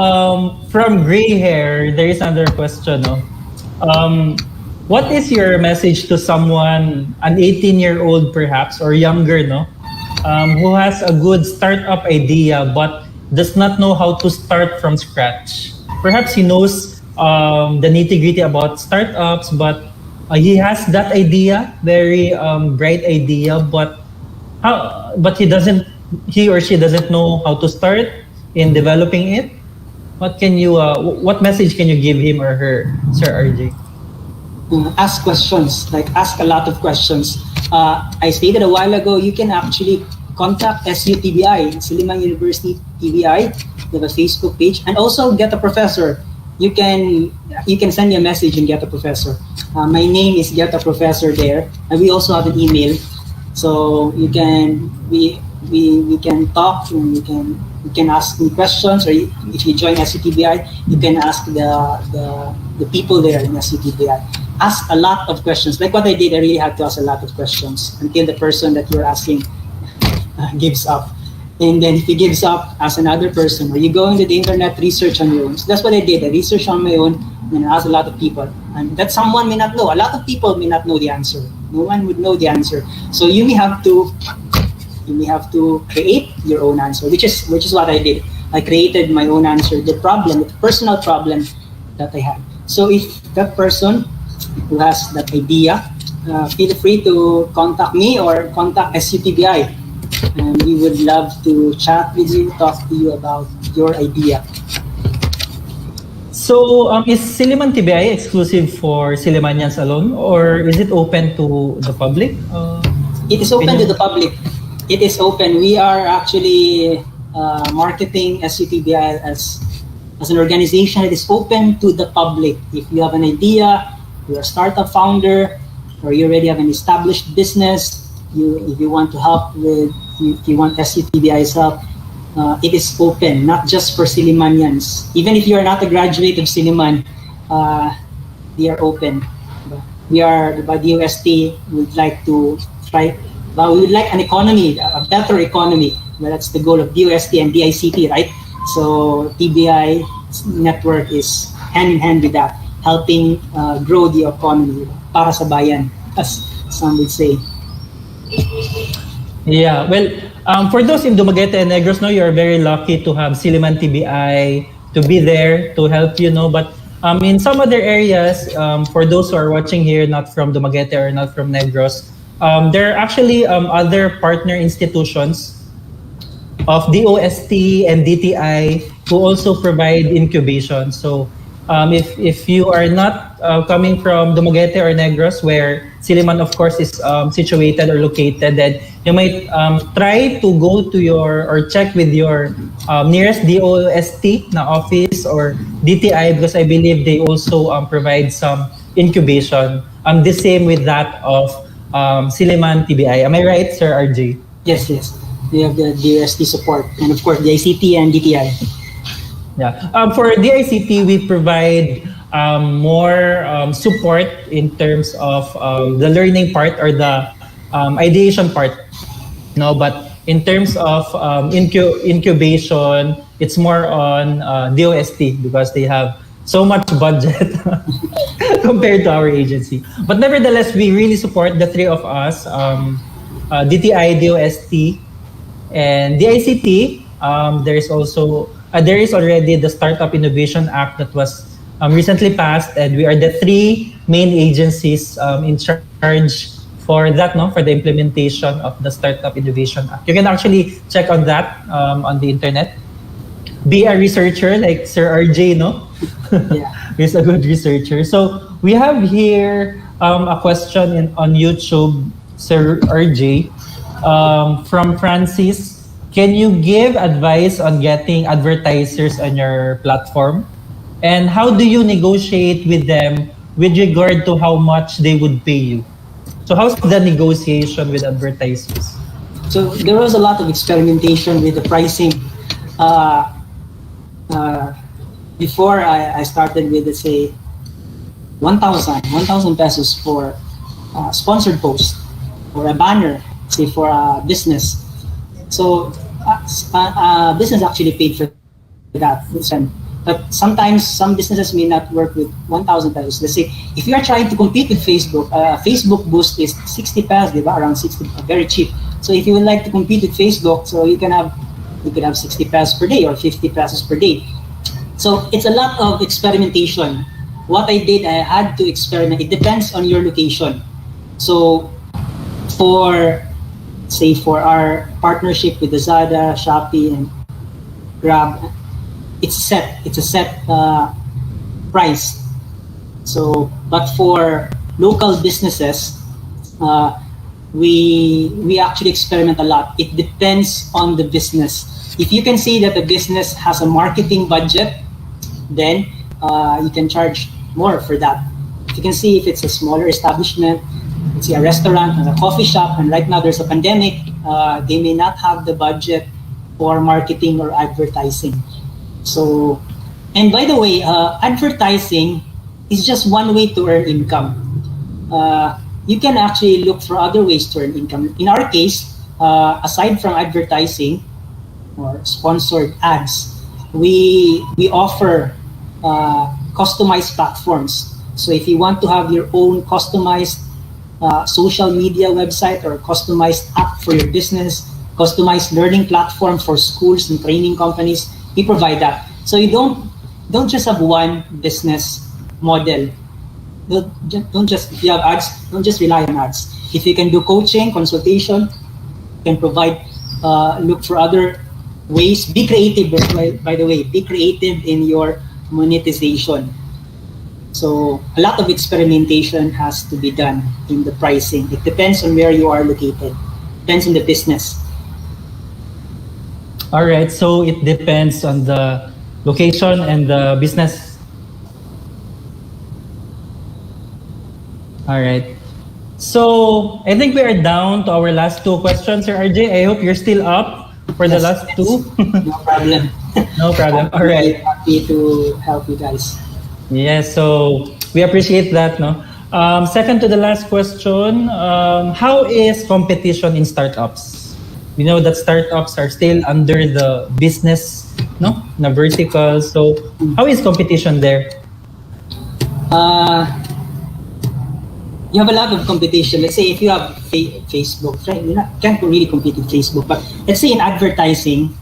from gray hair, there is another question. No? What is your message to someone, an 18-year-old perhaps or younger, no, who has a good startup idea but does not know how to start from scratch? Perhaps he knows the nitty-gritty about startups, but he has that idea, very bright idea, but he or she doesn't know how to start in developing it. What message can you give him or her, Sir RJ? Ask questions, ask a lot of questions. I stated a while ago, you can actually contact SUTBI, Silliman University TBI. They have a Facebook page, and also get a professor. You can send me a message and get a professor. My name is Get a Professor there, and we also have an email, so we can talk, and you can ask me questions, or if you join SUTBI, you can ask the people there in SUTBI. Ask a lot of questions. Like what I did, I really had to ask a lot of questions until the person that you're asking gives up. And then if he gives up, ask another person, or you go into the internet, research on your own. So that's what I did. I researched on my own and I asked a lot of people. And that someone may not know. A lot of people may not know the answer. No one would know the answer. So you may have to create your own answer, which is what I did. I created my own answer, the personal problem that I had. So if that person who has that idea, feel free to contact me or contact SUTBI. And we would love to chat with you, talk to you about your idea. So is Silliman TBI exclusive for Sillimanians alone, or is it open to the public? It is open to the public. It is open. We are actually marketing SUTBI as an organization that is open to the public. If you have an idea, you're a startup founder, or you already have an established business, if you want to help if you want SUTBI's help, it is open, not just for Sillimanians. Even if you are not a graduate of Silliman, they are open. We are, by the UST, would like to try, but we would like an economy, a better economy. Well, that's the goal of DOST and DICT, right? So TBI network is hand in hand with that, helping grow the economy para sa bayan, as some would say. Yeah, well, for those in Dumaguete and Negros, you're very lucky to have Silliman TBI to be there to help you, but in some other areas, for those who are watching here, not from Dumaguete or not from Negros, there are actually other partner institutions of DOST and DTI who also provide incubation. So if you are not coming from Dumaguete or Negros, where Silliman, of course, is situated or located, then you might try to go to or check with your nearest DOST na office or DTI, because I believe they also provide some incubation. The same with that of Silliman TBI. Am I right, Sir RJ? Yes. We have the DOST support, and of course the ICT and DTI. Yeah. For DICT, we provide more support in terms of the learning part or the ideation part. No, but in terms of incubation, it's more on DOST because they have so much budget compared to our agency. But nevertheless, we really support the three of us, DTI, DOST, and DICT. There is already the Startup Innovation Act that was recently passed, and we are the three main agencies in charge for that, no, for the implementation of the Startup Innovation Act. You can actually check on that on the internet. Be a researcher like Sir RJ, no? Yeah. He's a good researcher. So we have here a question on YouTube, Sir RJ, from Francis. Can you give advice on getting advertisers on your platform? And how do you negotiate with them with regard to how much they would pay you? So how's the negotiation with advertisers? So there was a lot of experimentation with the pricing. Before I started with, let's say, 1,000 pesos for a sponsored post or a banner, say for a business. So business actually paid for that. But sometimes some businesses may not work with 1,000 pesos. Let's say if you are trying to compete with Facebook, Facebook boost is 60 pesos, diba? Around 60, very cheap. So if you would like to compete with Facebook, so you can have 60 pesos per day or 50 pesos per day. So it's a lot of experimentation. What I did, I had to experiment. It depends on your location. So for our partnership with Lazada, Shopee, and Grab, it's a set price. So, but for local businesses, we actually experiment a lot. It depends on the business. If you can see that the business has a marketing budget, then you can charge more for that. If you can see if it's a smaller establishment, let's say a restaurant and a coffee shop, and right now there's a pandemic, they may not have the budget for marketing or advertising. So, and by the way, advertising is just one way to earn income. You can actually look for other ways to earn income. In our case, aside from advertising or sponsored ads, we offer customized platforms. So if you want to have your own customized social media website or customized app for your business, customized learning platform for schools and training companies, we provide that. So you don't just have one business model. Don't just, if you have ads, don't just rely on ads. If you can do coaching, consultation, you can provide, look for other ways. Be creative, by the way, be creative in your monetization. So a lot of experimentation has to be done in the pricing. It depends on where you are located. Depends on the business. All right, so it depends on the location and the business. All right. So I think we are down to our last two questions, Sir RJ. I hope you're still up for the last two. No problem. No problem. All right. Happy to help you guys. Yes, so we appreciate that. No. Second to the last question, how is competition in startups? We know that startups are still under the business, no, na vertical. So how is competition there? You have a lot of competition. Let's say if you have Facebook, right? You can't really compete with Facebook. But let's say in advertising,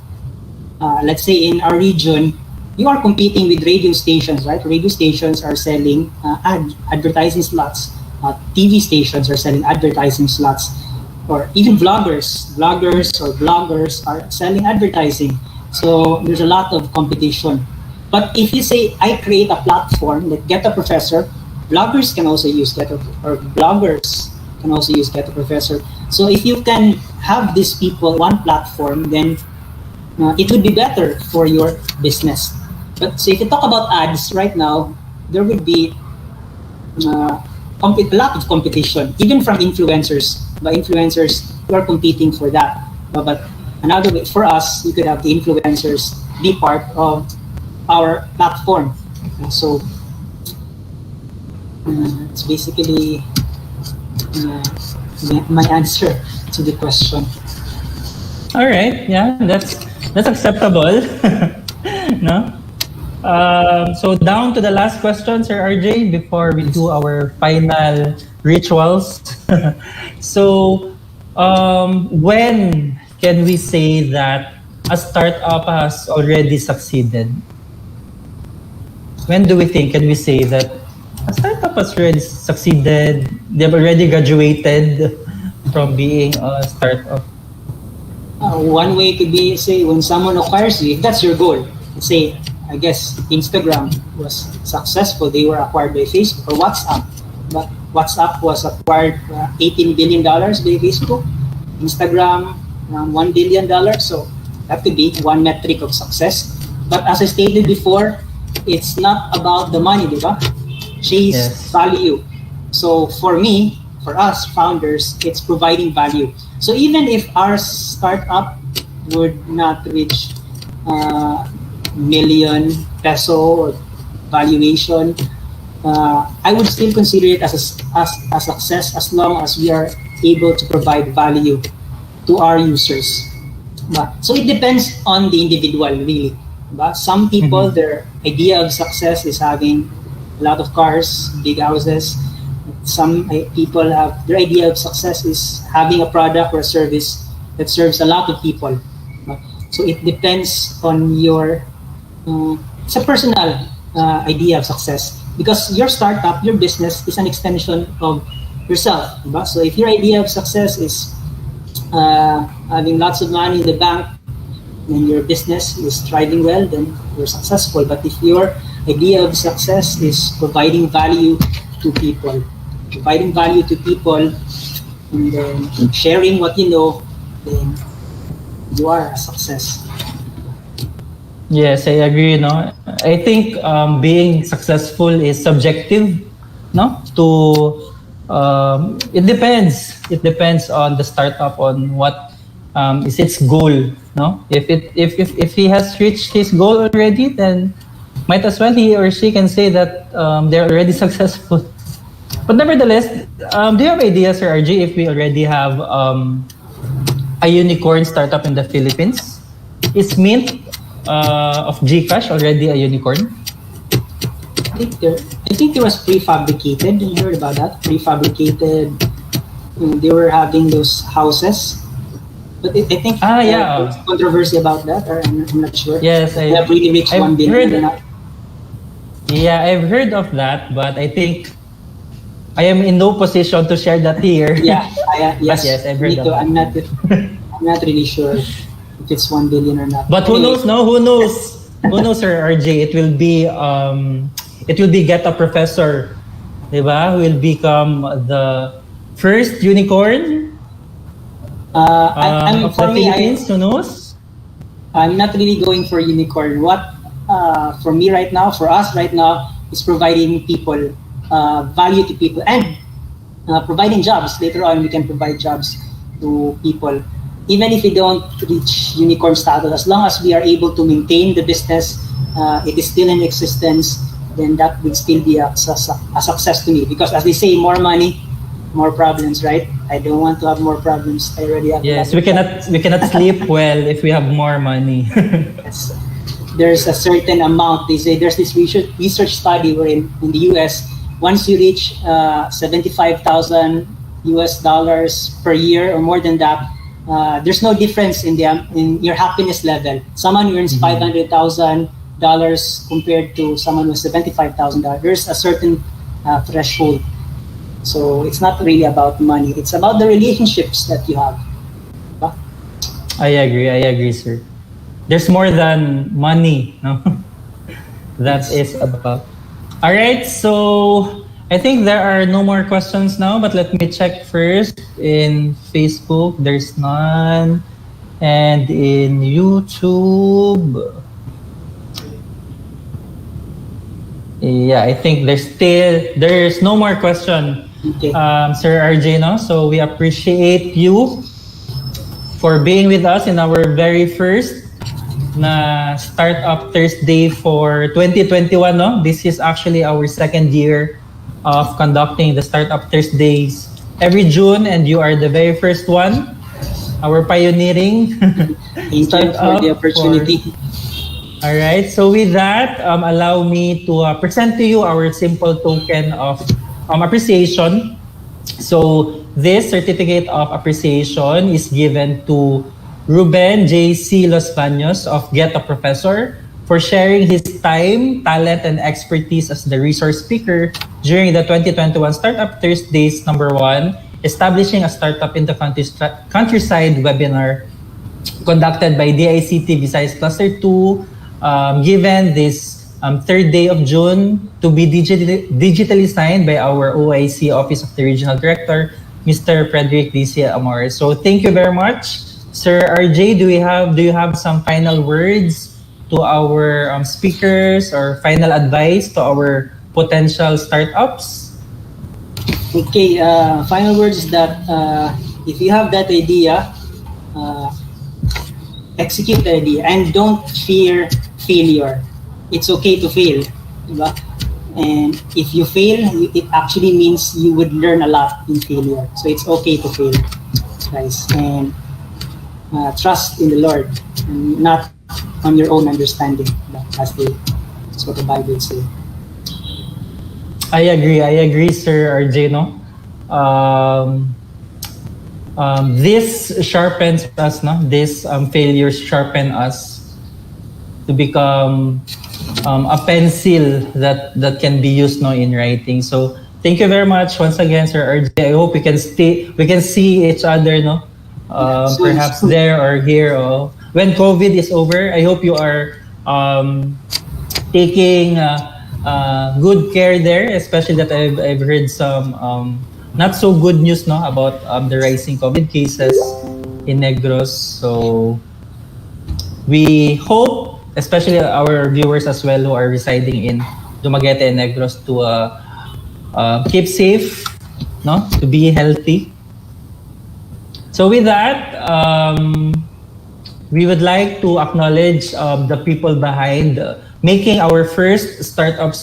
let's say in our region, you are competing with radio stations, right? Radio stations are selling advertising slots. TV stations are selling advertising slots. Or even vloggers or bloggers are selling advertising. So there's a lot of competition. But if you say, I create a platform like Get a Professor, bloggers can also use Get a, or bloggers can also use Get a Professor. So if you can have these people on one platform, then it would be better for your business. But so if you talk about ads right now, there would be a lot of competition, even from influencers. By influencers who are competing for that. But another way for us, we could have the influencers be part of our platform. So it's basically my answer to the question. All right, yeah, that's acceptable. No. So down to the last question, Sir RJ, before we do our final rituals. So, when can we say that a startup has already succeeded? When do we think can we say that a startup has already succeeded? They've already graduated from being a startup. One way could be, say, when someone acquires you, if that's your goal. Say, I guess Instagram was successful. They were acquired by Facebook, or WhatsApp. But WhatsApp was acquired $18 billion by Facebook. Instagram, around $1 billion. So that could be one metric of success. But as I stated before, it's not about the money, diba? Chase value. So for me, for us founders, it's providing value. So even if our startup would not reach million peso valuation, I would still consider it as a success as long as we are able to provide value to our users. So it depends on the individual, really. But some people, their idea of success is having a lot of cars, big houses. Some people have their idea of success is having a product or a service that serves a lot of people. So it depends on your it's a personal idea of success, because your startup, your business is an extension of yourself. So if your idea of success is having lots of money in the bank and your business is thriving well, then you're successful. But if your idea of success is providing value to people, and then sharing what you know, then you are a success. Yes, I agree. No, I think being successful is subjective. No, to it depends. It depends on the startup, on what is its goal. No, if he has reached his goal already, then might as well he or she can say that they're already successful. But nevertheless, do you have ideas, Sir RG, if we already have a unicorn startup in the Philippines? Is Mint of Gcash already a unicorn? I think it was prefabricated. You heard about that? Prefabricated. They were having those houses. But I think there's controversy about that, or I'm not sure. Yes, they have really reached 1 billion. Yeah, I've heard of that, but I think I am in no position to share that here. Yes, I've heard of that. I'm not really sure if it's 1 billion or not. But who knows? No, who knows? Who knows, Sir RJ? It will be Get a Professor, diba? Who will become the first unicorn of the Philippines. Who knows? I'm not really going for unicorn. What for me right now, for us right now, is providing people value to people, and providing jobs. Later on, we can provide jobs to people. Even if we don't reach unicorn status, as long as we are able to maintain the business, it is still in existence, then that would still be a success to me. Because as they say, more money, more problems, right? I don't want to have more problems. I already have. Yes, we cannot sleep well if we have more money. Yes. There's a certain amount. They say there's this research study where in the US, once you reach $75,000 per year or more than that, there's no difference in your happiness level. Someone who earns $500,000 compared to someone who has $75,000, there's a certain threshold. So it's not really about money. It's about the relationships that you have. I agree, sir. There's more than money, no? That is about. All right, so I think there are no more questions now, but let me check first. In Facebook, there's none. And in YouTube, yeah, I think there's no more question, Okay. Sir RJ, no? So we appreciate you for being with us in our very first na Startup Thursday for 2021. No? This is actually our second year of conducting the Startup Thursdays every June, and you are the very first one, our pioneering Thank you for the opportunity. All right. So with that, allow me to present to you our simple token of appreciation. So this certificate of appreciation is given to Ruben J.C. Los Baños of Get a Professor for sharing his time, talent, and expertise as the resource speaker during the 2021 Startup Thursdays #1, establishing a startup in the countryside webinar conducted by DICT Visayas Cluster 2, given this 3rd day of June, to be digitally signed by our OIC Office of the Regional Director, Mr. Frederick D.C. Amores. So thank you very much, Sir RJ. Do you have some final words to our speakers or final advice to our potential startups? Okay, final words is that if you have that idea, execute the idea and don't fear failure. It's okay to fail, diba? And if you fail, it actually means you would learn a lot in failure. So it's okay to fail, guys. And trust in the Lord, and not on your own understanding. That's what the Bible says. I agree, Sir RJ. No, this sharpens us. No, this failures sharpen us to become a pencil that can be used, no, in writing. So thank you very much once again, Sir RJ. I hope we can see each other, no, perhaps there or here. Or when COVID is over, I hope you are taking good care there, especially that I've heard some not so good news, no, about the rising COVID cases in Negros. So we hope, especially our viewers as well who are residing in Dumaguete and Negros, to keep safe, no, to be healthy. So with that, we would like to acknowledge the people behind making our first Startup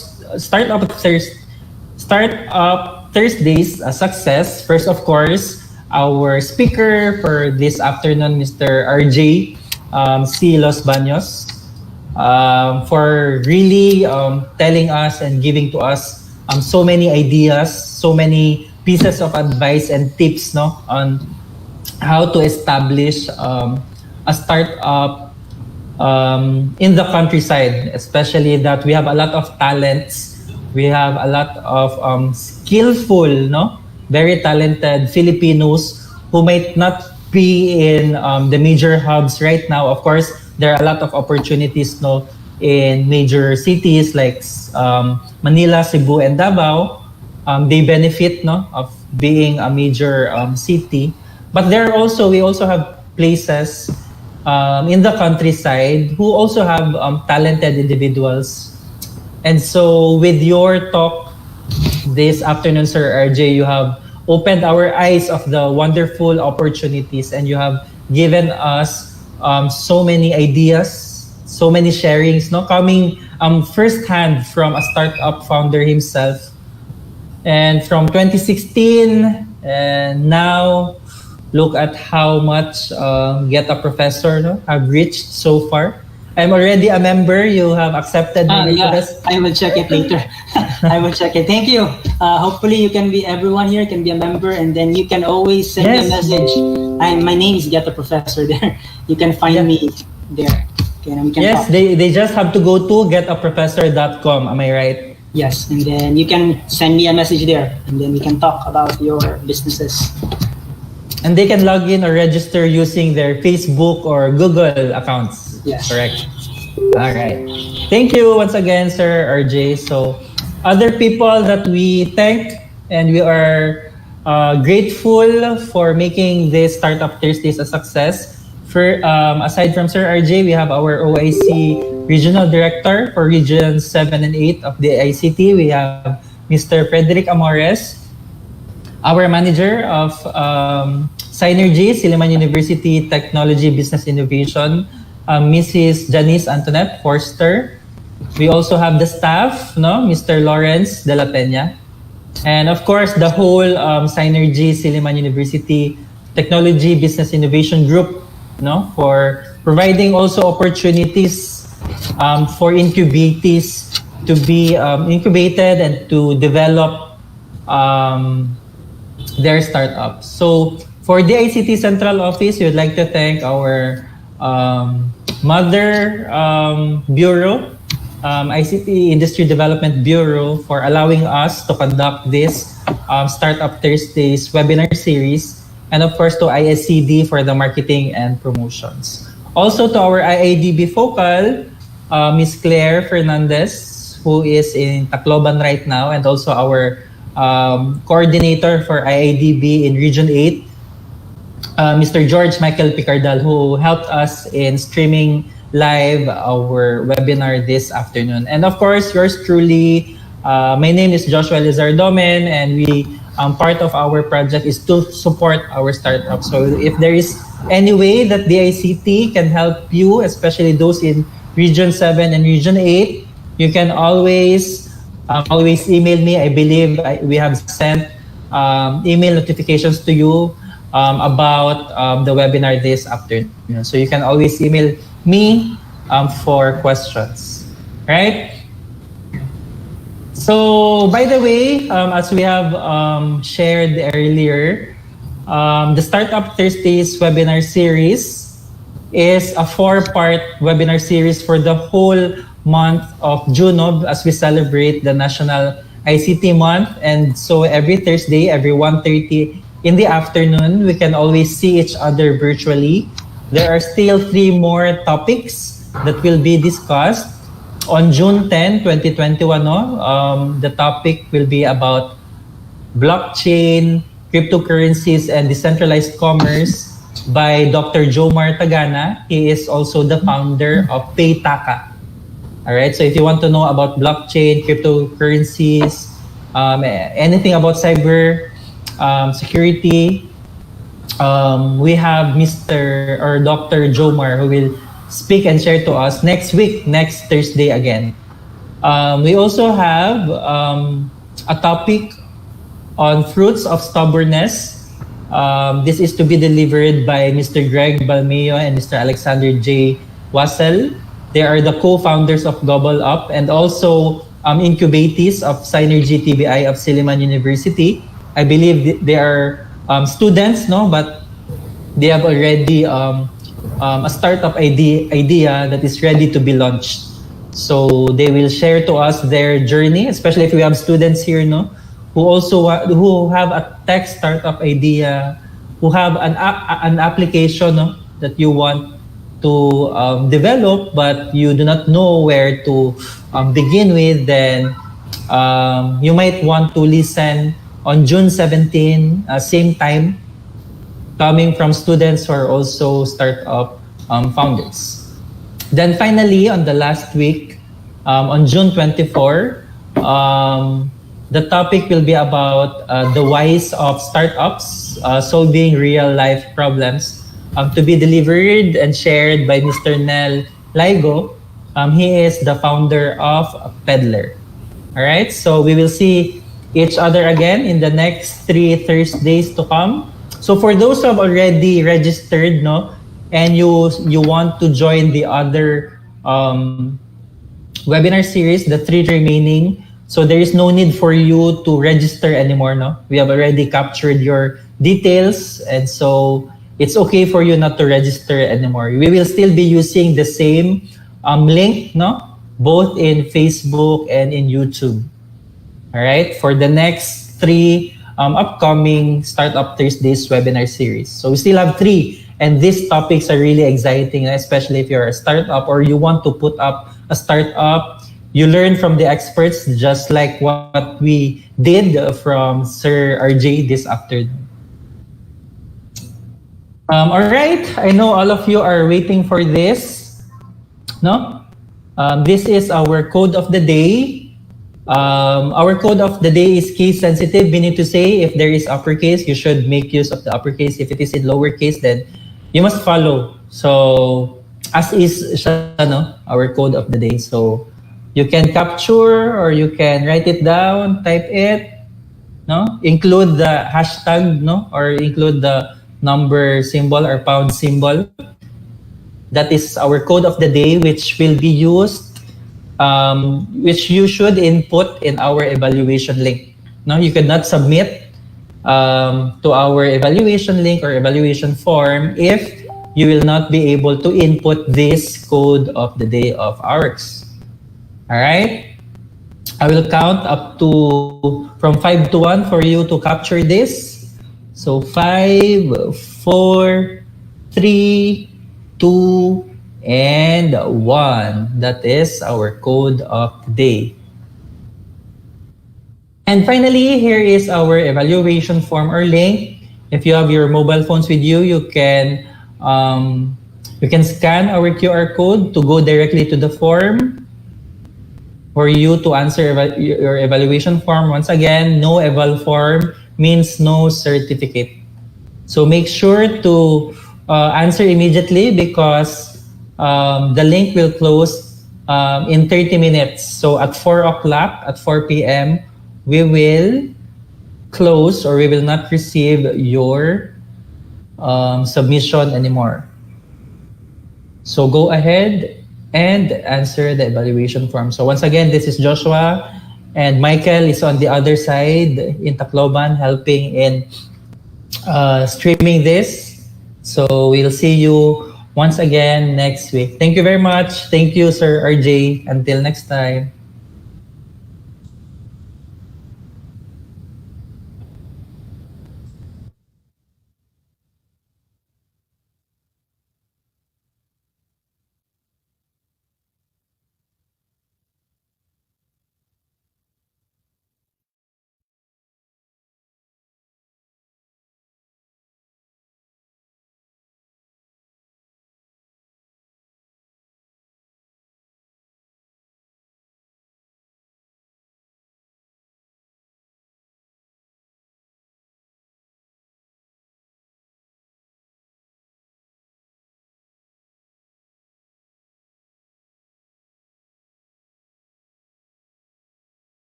Thursdays a success. First, of course, our speaker for this afternoon, Mr. RJ C. Los Baños, for really telling us and giving to us so many ideas, so many pieces of advice and tips, no, on how to establish a startup in the countryside, especially that we have a lot of talents. We have a lot of skillful, no, very talented Filipinos who might not be in the major hubs right now. Of course, there are a lot of opportunities, no, in major cities like Manila, Cebu, and Davao. They benefit, no, of being a major city. But we also have places in the countryside who also have talented individuals. And so with your talk this afternoon, Sir RJ, you have opened our eyes of the wonderful opportunities, and you have given us so many ideas, so many sharings, no, coming firsthand from a startup founder himself. And from 2016, and now look at how much Get a Professor, no, have reached so far. I'm already a member. You have accepted my request. I will check it later. I will check it. Thank you. Hopefully, everyone here can be a member, and then you can always send me a message. My name is Get a Professor there. You can find me there. Okay, and we can talk. They just have to go to getaprofessor.com. Am I right? Yes, and then you can send me a message there, and then we can talk about your businesses. And they can log in or register using their Facebook or Google accounts. Yes. Correct. All right. Thank you once again, Sir RJ. So, other people that we thank, and we are grateful for making this Startup Thursdays a success. For aside from Sir RJ, we have our OIC Regional Director for Regions 7 and 8 of the ICT. We have Mr. Frederick Amores, our Manager of Synergy, Silliman University Technology Business Innovation, Mrs. Janice Antoinette Forster. We also have the staff, no, Mr. Lawrence de la Peña. And of course, the whole Synergy, Silliman University Technology Business Innovation Group, no, for providing also opportunities for incubatees to be incubated and to develop their startups. So for the ICT Central Office, we would like to thank our mother bureau, ICT Industry Development Bureau, for allowing us to conduct this Startup Thursdays webinar series, and of course to ISCD for the marketing and promotions. Also to our IIDB Focal, Ms. Claire Fernandez, who is in Tacloban right now, and also our coordinator for IIDB in Region 8, Mr. George Michael Picardal, who helped us in streaming live our webinar this afternoon. And of course, yours truly, my name is Joshua Lizardomen, and we part of our project is to support our startups. So if there is any way that the ICT can help you, especially those in Region 7 and Region 8, you can always email me. I believe we have sent email notifications to you about the webinar this afternoon. So you can always email me for questions, right? So by the way, as we have shared earlier, the Startup Thursdays webinar series is a 4-part webinar series for the whole month of June, as we celebrate the National ICT Month. And so every Thursday, every 1:30 in the afternoon, we can always see each other virtually. There are still 3 more topics that will be discussed. On June 10, 2021, the topic will be about blockchain, cryptocurrencies, and decentralized commerce by Dr. Jomar Tagana. He is also the founder of Paytaka. All right, so if you want to know about blockchain, cryptocurrencies, anything about cyber security, we have Mr. or Dr. Jomar, who will speak and share to us next week, next Thursday again. We also have a topic on fruits of stubbornness. This is to be delivered by Mr. Greg Balmeo and Mr. Alexander J. Wassel. They are the co-founders of Gobble Up and also incubatees of Synergy TBI of Silliman University. I believe they are students, no, but they have already a startup idea that is ready to be launched. So they will share to us their journey, especially if we have students here, no, who also who have a tech startup idea, who have an application, no, that you want to develop, but you do not know where to begin with. Then you might want to listen on June 17, same time, coming from students who are also startup founders. Then finally, on the last week, on June 24, the topic will be about the whys of startups, solving real life problems, to be delivered and shared by Mr. Nel Laigo. He is the founder of Peddler. All right, so we will see each other again in the next 3 Thursdays to come. So for those who have already registered, no, and you want to join the other webinar series, the 3 remaining, so there is no need for you to register anymore, no? We have already captured your details, and so it's okay for you not to register anymore. We will still be using the same link, no, both in Facebook and in YouTube. All right, for the next 3 upcoming Startup Thursdays webinar series. So we still have 3, and these topics are really exciting, especially if you're a startup or you want to put up a startup. You learn from the experts, just like what we did from Sir RJ this afternoon. All right, I know all of you are waiting for this, no? This is our code of the day. Our code of the day is case sensitive, meaning to say if there is uppercase, you should make use of the uppercase. If it is in lowercase, then you must follow. So as is siya, no? Our code of the day. So you can capture or you can write it down, type it, no? Include the hashtag, no? Or include the number symbol or pound symbol. That is our code of the day, which will be used, which you should input in our evaluation link. No, you cannot submit to our evaluation link or evaluation form if you will not be able to input this code of the day of ours. All right? I will count up to from 5 to 1 for you to capture this. So 5, 4, 3, 2, and 1. That is our code of the day. And finally, here is our evaluation form or link. If you have your mobile phones with you, you can scan our QR code to go directly to the form for you to answer your evaluation form. Once again, no eval form means no certificate. So make sure to answer immediately because the link will close in 30 minutes. So at 4 o'clock, at 4 p.m., we will close or we will not receive your submission anymore. So go ahead and answer the evaluation form. So once again, this is Joshua and Michael is on the other side in Tacloban helping in streaming this. So we'll see you once again next week. Thank you very much. Thank you, Sir RJ. Until next time.